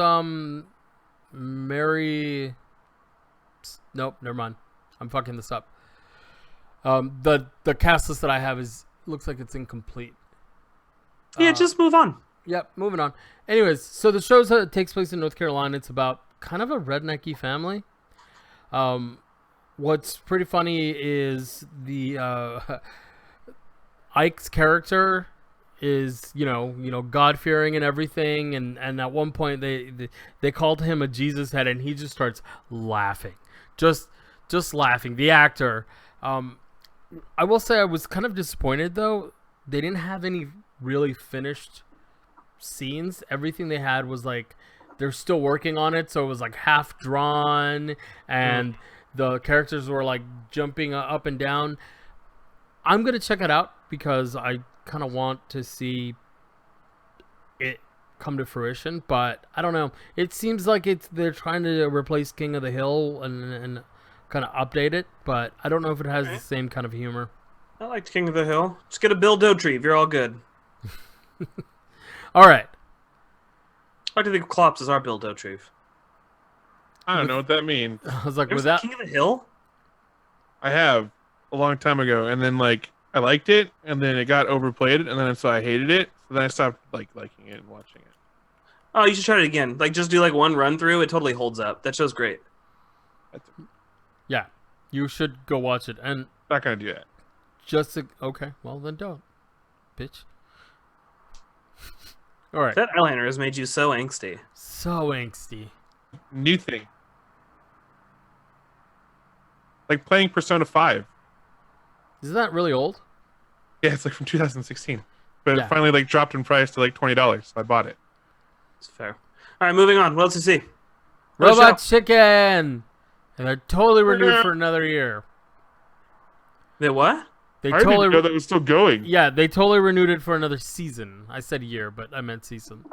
A: Mary. Nope, never mind. I'm fucking this up. The cast list that I have looks like it's incomplete.
B: Yeah, just move on.
A: Yep, moving on. Anyways, so the show takes place in North Carolina. It's about kind of a rednecky family. What's pretty funny is the Ike's character is God fearing and everything, and at one point they called him a Jesus head, and he just starts laughing, just laughing. The actor, I will say I was kind of disappointed though. They didn't have any really finished scenes. Everything they had was like they're still working on it, so it was like half drawn, and the characters were like jumping up and down. I'm gonna check it out because I kind of want to see it come to fruition, but I don't know. It seems like they're trying to replace King of the Hill and kind of update it, but I don't know if it has the same kind of humor.
B: I liked King of the Hill. Just get a Bill Dotrieve. You're all good.
A: All right.
B: I do think Klops is our Bill Dotrieve.
C: I don't know what that means.
A: I was like,
B: There's
A: without
B: King of the Hill?
C: I have a long time ago, and then like I liked it, and then it got overplayed, and then so I hated it. So then I stopped liking it and watching it.
B: Oh, you should try it again. Like, just do like one run through. It totally holds up. That show's great.
A: Yeah, you should go watch it. And
C: not gonna do that.
A: Okay, well then don't, bitch. All right.
B: That eyeliner has made you so angsty.
A: So angsty.
C: New thing. Like playing Persona 5.
A: Isn't that really old?
C: Yeah, it's like from 2016. But
A: Yeah.
C: it finally like dropped in price to like $20, so I bought it.
B: It's fair. All right, moving on. What else to see?
A: Robot Chicken! And they're totally renewed for another year.
B: The what?
A: They
C: I didn't even know that was still going.
A: Yeah, they totally renewed it for another season. I said year, but I meant season.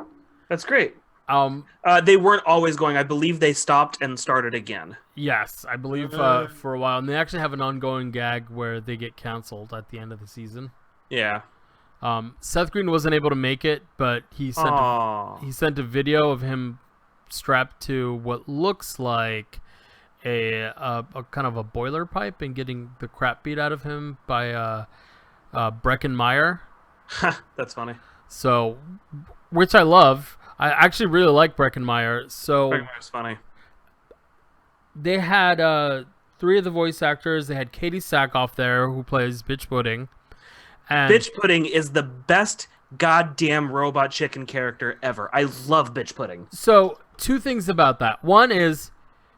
B: That's great.
A: Um,
B: They weren't always going. I believe they stopped and started again.
A: yes, I believe for a while. And they actually have an ongoing gag where they get canceled at the end of the season.
B: Yeah.
A: Seth Green wasn't able to make it, but he sent a video of him strapped to what looks like a kind of a boiler pipe and getting the crap beat out of him by Breckin Meyer.
B: That's funny.
A: So, which I love. I actually really like Breckin Meyer. So
B: Breckin Meyer's funny.
A: they had 3 of the voice actors. They had Katie Sackhoff there, who plays Bitch Pudding. And
B: Bitch Pudding is the best goddamn Robot Chicken character ever. I love Bitch Pudding.
A: So, 2 things about that. One is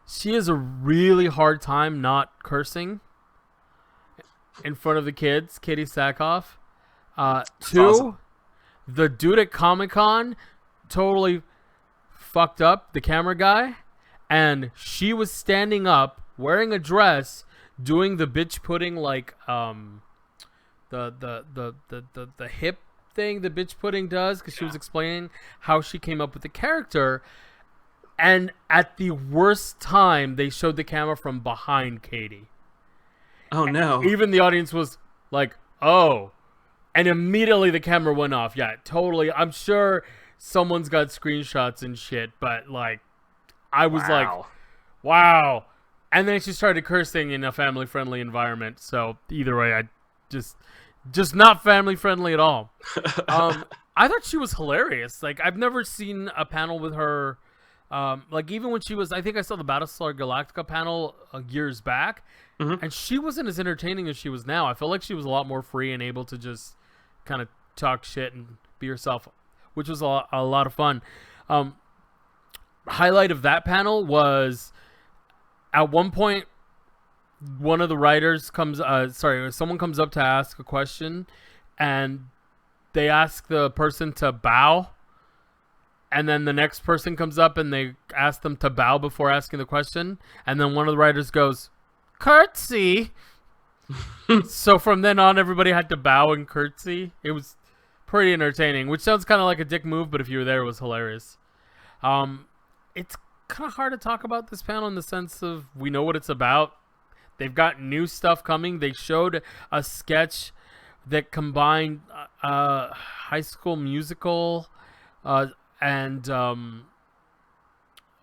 A: she has a really hard time not cursing in front of the kids, Katie Sackhoff. 2,
B: awesome.
A: The dude at Comic-Con totally fucked up, the camera guy, and she was standing up, wearing a dress, doing the Bitch Pudding like the hip thing the Bitch Pudding does, because she was explaining how she came up with the character. And at the worst time, they showed the camera from behind Katie.
B: Oh, no.
A: Even the audience was like, oh. And immediately the camera went off. Yeah, totally. I'm sure someone's got screenshots and shit, but like, I was like, wow. And then she started cursing in a family-friendly environment. So either way, I just not family-friendly at all. I thought she was hilarious. Like, I've never seen a panel with her. Like, even when she was, I think I saw the Battlestar Galactica panel years back, and she wasn't as entertaining as she was now. I felt like she was a lot more free and able to just kind of talk shit and be herself, which was a lot of fun. Highlight of that panel was at one point, one of the writers someone comes up to ask a question, and they ask the person to bow. And then the next person comes up and they ask them to bow before asking the question. And then one of the writers goes, curtsy. So from then on, everybody had to bow and curtsy. It was pretty entertaining, which sounds kind of like a dick move, but if you were there, it was hilarious. It's kind of hard to talk about this panel in the sense of we know what it's about. They've got new stuff coming. They showed a sketch that combined High School Musical and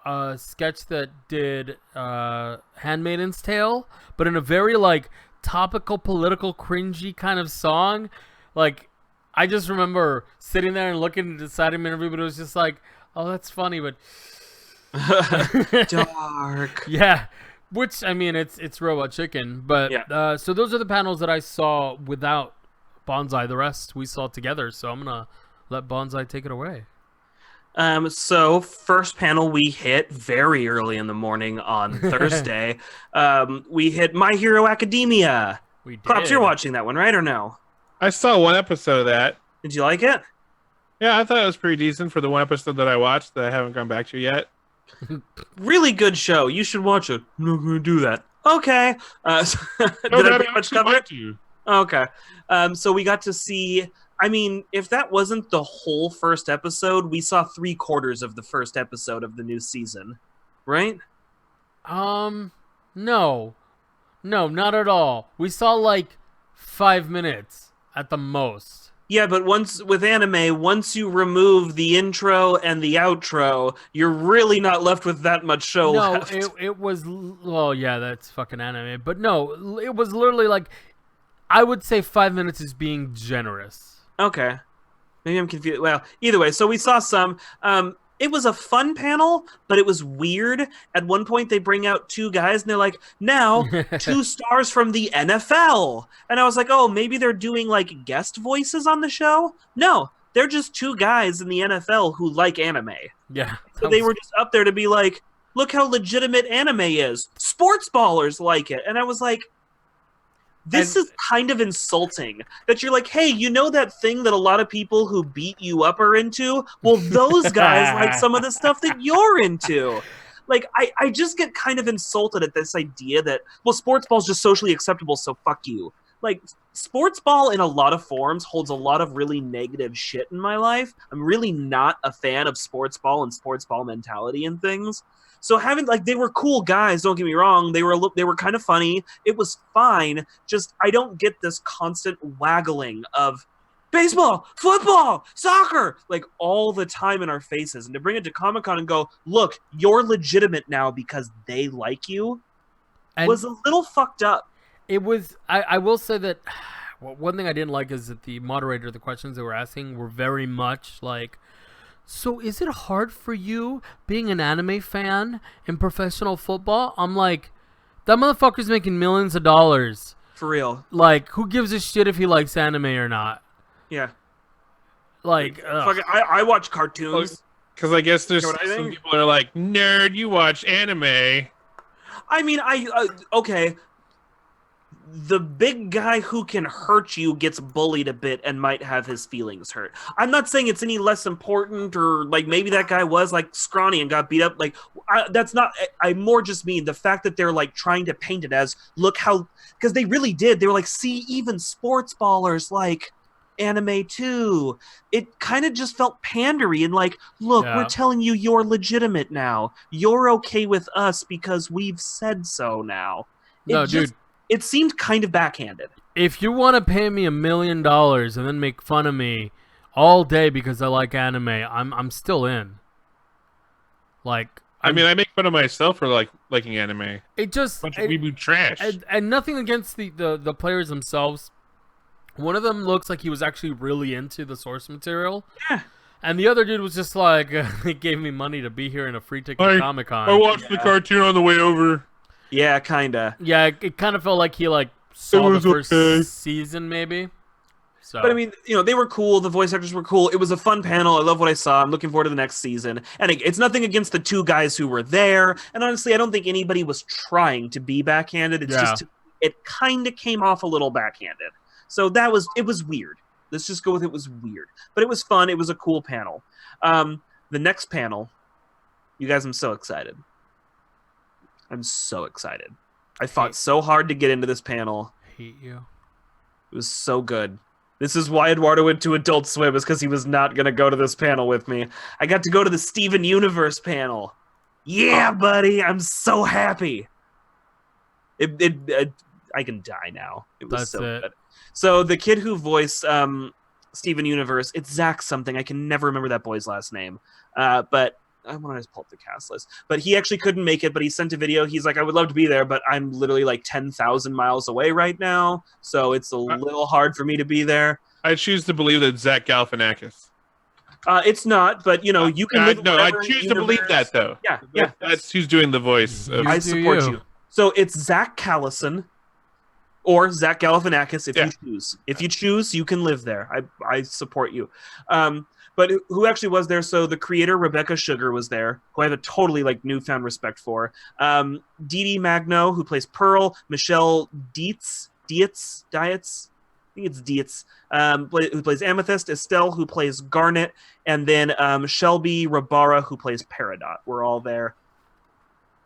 A: a sketch that did Handmaid's Tale, but in a very like topical, political, cringy kind of song. Like, I just remember sitting there and looking and deciding, and everybody was just like, "Oh, that's funny," but
B: Dark.
A: yeah, Which, I mean, it's Robot Chicken, but
B: Yeah.
A: so those are the panels that I saw without Bonsai. The rest we saw together, so I'm gonna let Bonsai take it away.
B: So first panel we hit very early in the morning on Thursday. We hit My Hero Academia.
A: We did.
B: Klops, you're watching that one, right, or no?
C: I saw one episode of that.
B: Did you like it?
C: Yeah, I thought it was pretty decent for the one episode that I watched that I haven't gone back to yet.
B: Really good show. You should watch it. I'm not going to do that. Okay. Did I pretty much cover it? Okay. So we got to see... I mean, if that wasn't the whole first episode, we saw 3/4 of the first episode of the new season, right?
A: No, not at all. We saw like 5 minutes at the most.
B: Yeah, but with anime, once you remove the intro and the outro, you're really not left with that much show left.
A: It was... Well, yeah, that's fucking anime. But no, it was literally like... I would say 5 minutes is being generous.
B: Okay. Maybe I'm confused. Well, either way, so we saw some. It was a fun panel, but it was weird. At one point, they bring out 2 guys, and they're like, now, 2 stars from the NFL. And I was like, oh, maybe they're doing, like, guest voices on the show? No, they're just 2 guys in the NFL who like anime.
A: Yeah.
B: So they were just up there to be like, look how legitimate anime is. Sports ballers like it. And I was like, this is kind of insulting that you're like, hey, you know that thing that a lot of people who beat you up are into? Well, those guys like some of the stuff that you're into. Like, I just get kind of insulted at this idea that, well, sports ball is just socially acceptable, so fuck you. Like, sports ball in a lot of forms holds a lot of really negative shit in my life. I'm really not a fan of sports ball and sports ball mentality and things. So they were cool guys, don't get me wrong. They were kind of funny. It was fine. Just, I don't get this constant waggling of baseball, football, soccer, like all the time in our faces. And to bring it to Comic-Con and go, look, you're legitimate now because they like you, was a little fucked up.
A: It was, I will say that one thing I didn't like is that the moderator, the questions they were asking were very much like, so is it hard for you being an anime fan in professional football? I'm like, that motherfucker's making millions of dollars.
B: For real.
A: Like, who gives a shit if he likes anime or not?
B: Yeah.
A: Like,
B: I watch cartoons.
C: Because I guess there's some people that are like, nerd, you watch anime.
B: I mean, okay. The big guy who can hurt you gets bullied a bit and might have his feelings hurt. I'm not saying it's any less important, or like maybe that guy was like scrawny and got beat up. Like, that's not. I more just mean the fact that they're like trying to paint it as, look how, because they really did. They were like, see, even sports ballers like anime too. It kind of just felt pandery and like, look, we're telling you you're legitimate now. You're okay with us because we've said so now.
A: Dude.
B: It seemed kind of backhanded.
A: If you want to pay me $1 million and then make fun of me all day because I like anime, I'm still in. Like,
C: I mean, I make fun of myself for liking anime.
A: It just
C: bunch of weeboo trash.
A: And nothing against the players themselves. One of them looks like he was actually really into the source material.
B: Yeah.
A: And the other dude was just like, he gave me money to be here in a free ticket to Comic-Con.
C: I watched the cartoon on the way over.
B: Yeah, kinda.
A: Yeah, it kind of felt like he saw the first season, maybe. So.
B: But I mean, they were cool. The voice actors were cool. It was a fun panel. I love what I saw. I'm looking forward to the next season. And it's nothing against the 2 guys who were there. And honestly, I don't think anybody was trying to be backhanded. It's just, it kind of came off a little backhanded. So it was weird. Let's just go with it was weird. But it was fun. It was a cool panel. The next panel, you guys, I'm so excited. I'm so excited. I fought so hard to get into this panel.
A: Hate you.
B: It was so good. This is why Eduardo went to Adult Swim, is because he was not going to go to this panel with me. I got to go to the Steven Universe panel. Yeah, buddy. I'm so happy. I can die now. It was good. So the kid who voiced Steven Universe, it's Zach something. I can never remember that boy's last name. But I want to just pull up the cast list. But he actually couldn't make it, but he sent a video. He's like, I would love to be there, but I'm literally like 10,000 miles away right now. So it's a little hard for me to be there.
C: I choose to believe that Zach Galifianakis.
B: It's not, but you can live
C: I choose to believe that, though.
B: Yeah.
C: That's who's doing the voice.
B: I support you. So it's Zach Callison or Zach Galifianakis if
C: Yeah.
B: you choose. If you choose, you can live there. I support you. But who actually was there? So the creator Rebecca Sugar was there, who I have a totally like newfound respect for. Dee Dee Magno, who plays Pearl. Michelle Dietz. I think it's Dietz, who plays Amethyst. Estelle, who plays Garnet, and then Shelby Rabara, who plays Peridot. We're all there.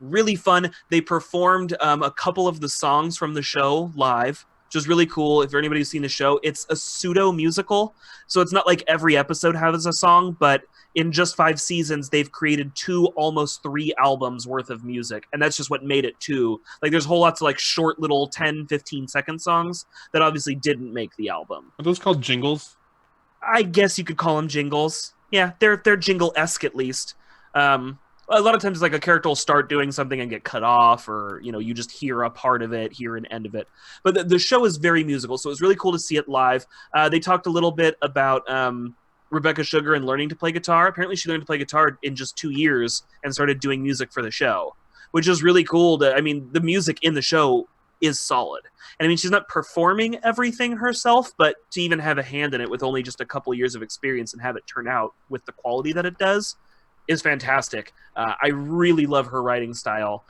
B: Really fun. They performed a couple of the songs from the show live, which is really cool. If anybody's seen the show, it's a pseudo musical, so it's not like every episode has a song, but in just 5 seasons they've created 2, almost 3 albums worth of music, and that's just what made it 2. Like there's whole lots of like short little 10-15 second songs that obviously didn't make the album.
C: Are those called jingles?
B: I guess you could call them jingles. Yeah, they're jingle-esque at least. A lot of times like a character will start doing something and get cut off, or you just hear a part of it, hear an end of it. But the show is very musical, so it was really cool to see it live. They talked a little bit about Rebecca Sugar and learning to play guitar. Apparently she learned to play guitar in just 2 years and started doing music for the show, which is really cool. The music in the show is solid. And I mean, she's not performing everything herself, but to even have a hand in it with only just a couple years of experience and have it turn out with the quality that it does is fantastic. I really love her writing style.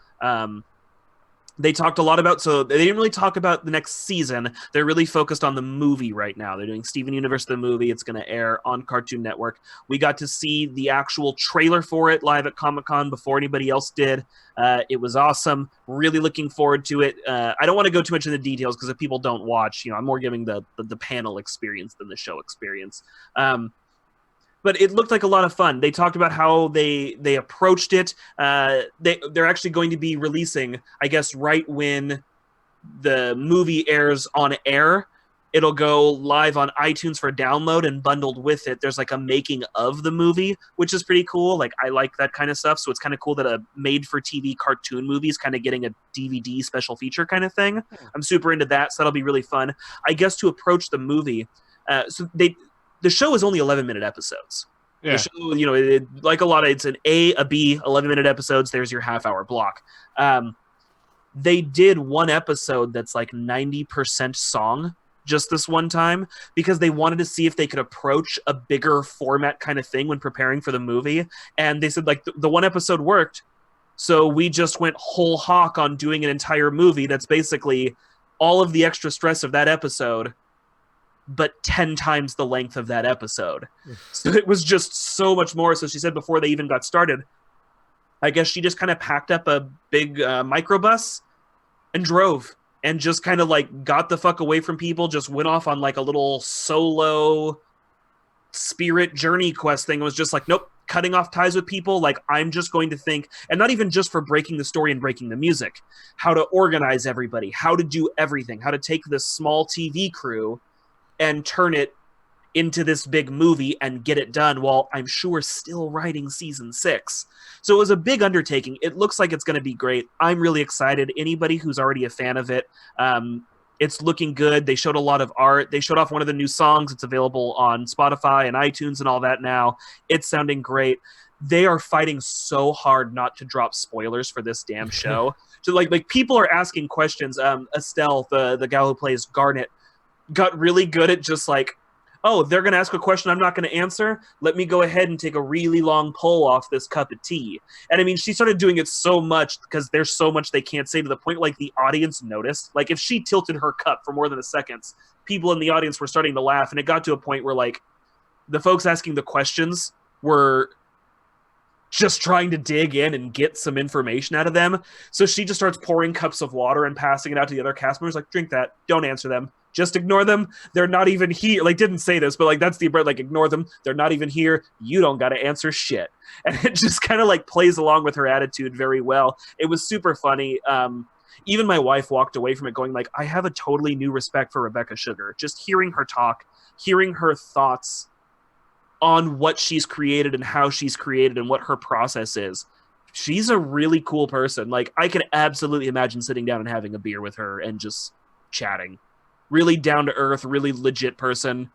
B: They talked a lot about, so they didn't really talk about the next season. They're really focused on the movie right now. They're doing Steven Universe, the movie. It's going to air on Cartoon Network. We got to see the actual trailer for it live at Comic-Con before anybody else did. It was awesome. Really looking forward to it. I don't want to go too much into the details because if people don't watch, I'm more giving the panel experience than the show experience. But it looked like a lot of fun. They talked about how they approached it. They're actually going to be releasing, I guess, right when the movie airs on air. It'll go live on iTunes for download, and bundled with it, there's like a making of the movie, which is pretty cool. Like I like that kind of stuff. So it's kind of cool that a made-for-TV cartoon movie is kind of getting a DVD special feature kind of thing. I'm super into that, so that'll be really fun. I guess to approach the movie, the show is only 11-minute episodes.
C: Yeah.
B: The show, like a lot of, it's an A, a B, 11-minute episodes. There's your half-hour block. They did one episode that's like 90% song just this one time because they wanted to see if they could approach a bigger format kind of thing when preparing for the movie. And they said like the one episode worked, so we just went whole hawk on doing an entire movie that's basically all of the extra stress of that episode, but 10 times the length of that episode. So it was just so much more. So she said before they even got started, I guess she just kind of packed up a big microbus and drove and just kind of like got the fuck away from people, just went off on like a little solo spirit journey quest thing. It was just like, nope, cutting off ties with people. Like, I'm just going to think, and not even just for breaking the story and breaking the music, how to organize everybody, how to do everything, how to take this small TV crew and turn it into this big movie and get it done while I'm sure still writing season 6. So it was a big undertaking. It looks like it's going to be great. I'm really excited. Anybody who's already a fan of it, it's looking good. They showed a lot of art. They showed off one of the new songs. It's available on Spotify and iTunes and all that now. It's sounding great. They are fighting so hard not to drop spoilers for this damn show. So like people are asking questions. Estelle, the gal who plays Garnet, got really good at just like, oh, they're going to ask a question I'm not going to answer. Let me go ahead and take a really long pull off this cup of tea. And I mean, she started doing it so much because there's so much they can't say, to the point like the audience noticed. Like if she tilted her cup for more than a second, people in the audience were starting to laugh. And it got to a point where like the folks asking the questions were just trying to dig in and get some information out of them. So she just starts pouring cups of water and passing it out to the other cast members. Like, drink that. Don't answer them. Just ignore them. They're not even here. Like, didn't say this, but like that's the like, ignore them. They're not even here. You don't got to answer shit. And it just kind of like plays along with her attitude very well. It was super funny. Even my wife walked away from it going like, I have a totally new respect for Rebecca Sugar. Just hearing her talk, hearing her thoughts on what she's created and how she's created and what her process is. She's a really cool person. Like, I could absolutely imagine sitting down and having a beer with her and just chatting. Really down to earth, really legit person.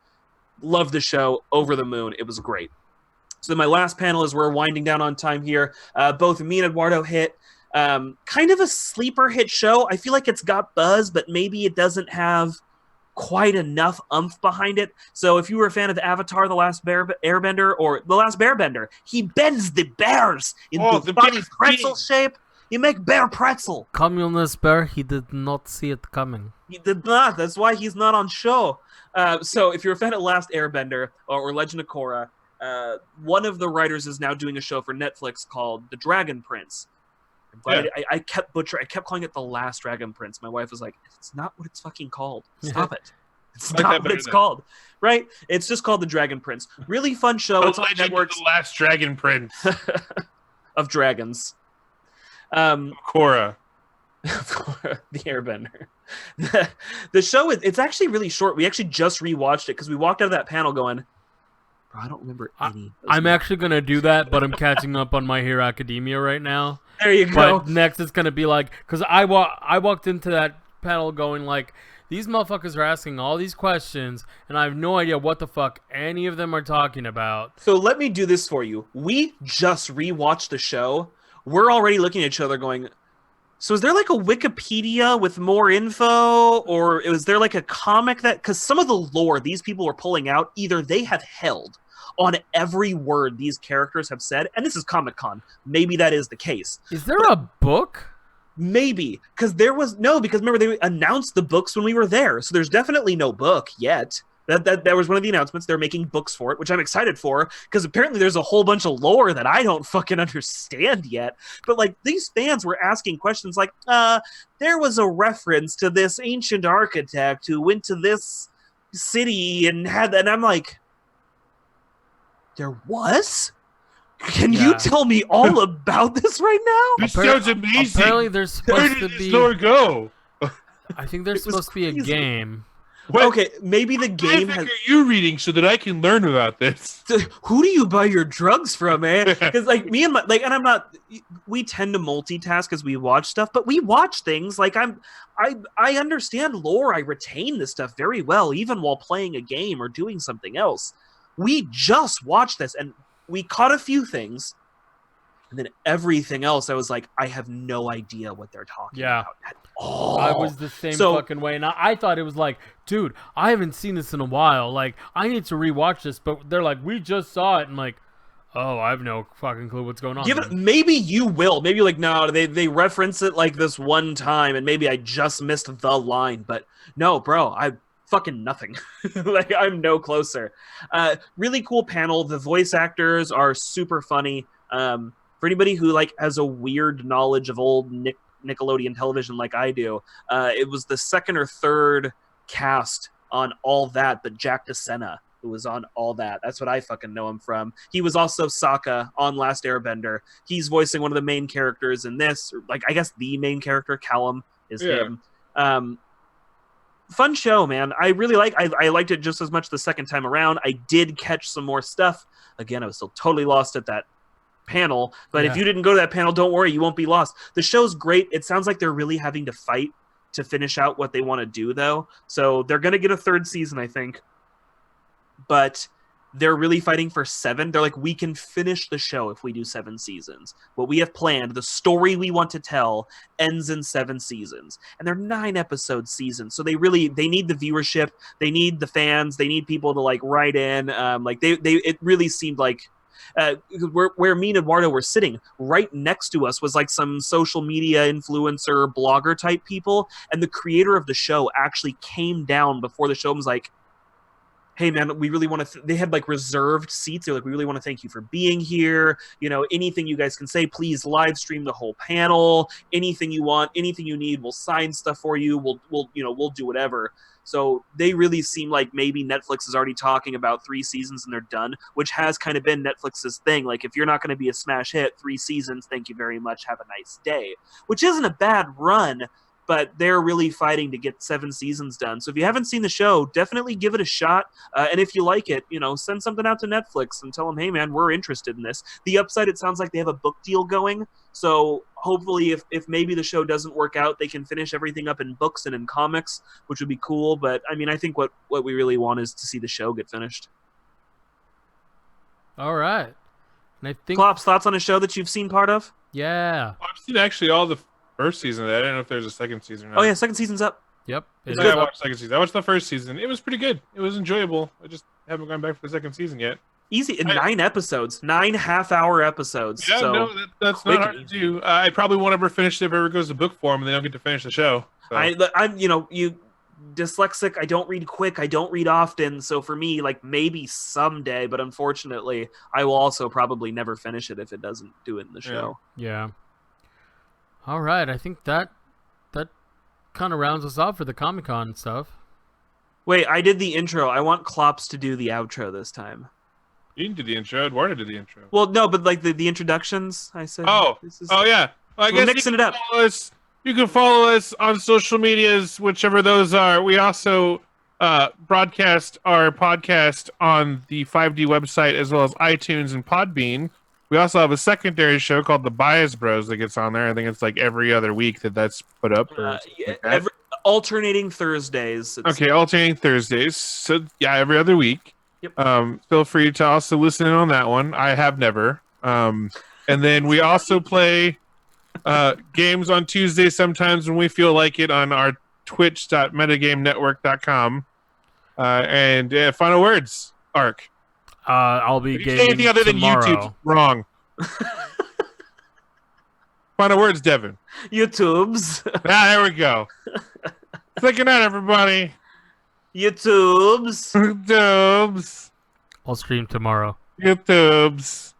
B: Love the show. Over the moon. It was great. So then my last panel, as we're winding down on time here, both me and Eduardo hit. Kind of a sleeper hit show. I feel like it's got buzz, but maybe it doesn't have quite enough oomph behind it. So if you were a fan of Avatar, The Last Airbender, or The Last Bearbender, he bends the bears into
C: the
B: funny
C: bear
B: pretzel
C: king.
B: shape. You make bear pretzel.
A: Communist bear, he did not see it coming.
B: He did not. That's why he's not on show. So if you're a fan of Last Airbender or Legend of Korra, one of the writers is now doing a show for Netflix called The Dragon Prince. I kept calling it The Last Dragon Prince. My wife was like, it's not what it's fucking called. Stop it. It's not what it's called. Right? It's just called The Dragon Prince. Really fun show.
C: The
B: it's on
C: Legend
B: networks
C: of the Last Dragon Prince.
B: of dragons.
C: Korra.
B: The Airbender. The show it's actually really short. We actually just rewatched it because we walked out of that panel going, bro, I don't remember any.
A: I'm actually gonna do that, but I'm catching up on My Hero Academia right now.
B: There you go.
A: But next it's gonna be like, because I walked into that panel going like, these motherfuckers are asking all these questions, and I have no idea what the fuck any of them are talking about.
B: So let me do this for you. We just rewatched the show. We're already looking at each other going, so is there like a Wikipedia with more info, or is there like a comic that, because some of the lore these people were pulling out, either they have held on every word these characters have said, and this is Comic-Con. Maybe that is the case.
A: Is there a book?
B: Maybe, because remember they announced the books when we were there, so there's definitely no book yet. That was one of the announcements. They're making books for it, which I'm excited for, because apparently there's a whole bunch of lore that I don't fucking understand yet. But like these fans were asking questions like, there was a reference to this ancient architect who went to this city and had that, and I'm like, there was? Can you tell me all about this right now?
C: This sounds amazing.
A: Apparently there's supposed to be...
C: Where did this lore go?
A: I think there's supposed to be a game.
C: What?
B: Okay, maybe the game
C: What are you reading so that I can learn about this?
B: Who do you buy your drugs from, man? Because like me and my and I'm not. We tend to multitask as we watch stuff, but we watch things like I understand lore. I retain this stuff very well, even while playing a game or doing something else. We just watched this, and we caught a few things. And then everything else, I was like, I have no idea what they're talking about at all.
A: I was the same fucking way. And I thought it was like, dude, I haven't seen this in a while. Like, I need to rewatch this. But they're like, we just saw it. And like, oh, I have no fucking clue what's going on.
B: Maybe you will. Maybe like, no, they reference it like this one time. And maybe I just missed the line. But no, bro, I fucking nothing. Like, I'm no closer. Really cool panel. The voice actors are super funny. For anybody who like has a weird knowledge of old Nickelodeon television like I do, it was the second or third cast on All That, but Jack DeSena, who was on All That. That's what I fucking know him from. He was also Sokka on Last Airbender. He's voicing one of the main characters in this. Like, I guess the main character, Callum, is him. Fun show, man. I really I liked it just as much the second time around. I did catch some more stuff. Again, I was still totally lost at that panel, but if you didn't go to that panel, don't worry, you won't be lost. The show's great. It sounds like they're really having to fight to finish out what they want to do, though. So they're going to get a third season, I think. But they're really fighting for 7. They're like, we can finish the show if we do 7 seasons. What we have planned, the story we want to tell, ends in 7 seasons. And they're 9-episode seasons. So they need the viewership. They need the fans. They need people to like write in. It really seemed like where me and Eduardo were sitting, right next to us was like some social media influencer blogger type people, and the creator of the show actually came down before the show and was like, hey man, we really want to they had like reserved seats. They're like, we really want to thank you for being here. You know, anything you guys can say, please live stream the whole panel. Anything you want, anything you need, we'll sign stuff for you. We'll do whatever. So they really seem like maybe Netflix is already talking about 3 seasons and they're done, which has kind of been Netflix's thing. Like, if you're not going to be a smash hit, 3 seasons, thank you very much, have a nice day. Which isn't a bad run, but they're really fighting to get 7 seasons done. So if you haven't seen the show, definitely give it a shot. And if you like it, send something out to Netflix and tell them, hey man, we're interested in this. The upside, it sounds like they have a book deal going. So hopefully if maybe the show doesn't work out, they can finish everything up in books and in comics, which would be cool. But I mean, I think what we really want is to see the show get finished.
A: All right. And I think
B: Klopp's thoughts on a show that you've seen part of?
A: yeah.
C: I've seen actually all the first season of that. I don't know if there's a second season or not.
B: Oh yeah, second season's up.
A: Yep.
B: It's
C: I
B: good.
C: watched the second season. I watched the first season. It was pretty good. It was enjoyable. I just haven't gone back for the second season yet.
B: Easy. 9 episodes. 9 half-hour episodes.
C: Yeah,
B: so
C: no, that's not hard to do. I probably won't ever finish it if it ever goes to book form and they don't get to finish the show. So.
B: I'm you dyslexic. I don't read quick. I don't read often. So for me, like maybe someday, but unfortunately, I will also probably never finish it if it doesn't do it in the show.
A: Yeah. All right. I think that kind of rounds us off for the Comic-Con stuff.
B: Wait, I did the intro. I want Klops to do the outro this time.
C: You didn't do the intro. Eduardo did the intro.
B: Well, no, but like the introductions, I said.
C: Oh yeah. Well, I
B: We're
C: guess
B: mixing it up.
C: You can follow us on social medias, whichever those are. We also broadcast our podcast on the 5D website as well as iTunes and Podbean. We also have a secondary show called The Bias Bros that gets on there. I think it's like every other week that's put up.
B: Alternating Thursdays.
C: Okay, alternating Thursdays. So yeah, every other week.
B: Yep.
C: Feel free to also listen in on that one. I have never. And then we also play games on Tuesday sometimes when we feel like it on our twitch.metagamenetwork.com. And final words, Ark.
A: I'll be
C: If you say
A: gaming
C: anything other than
A: tomorrow.
C: YouTube, wrong. Final words, Devin.
B: YouTubes.
C: There we go. Say good night, everybody.
B: YouTubes.
C: YouTubes.
A: I'll stream tomorrow.
C: YouTubes.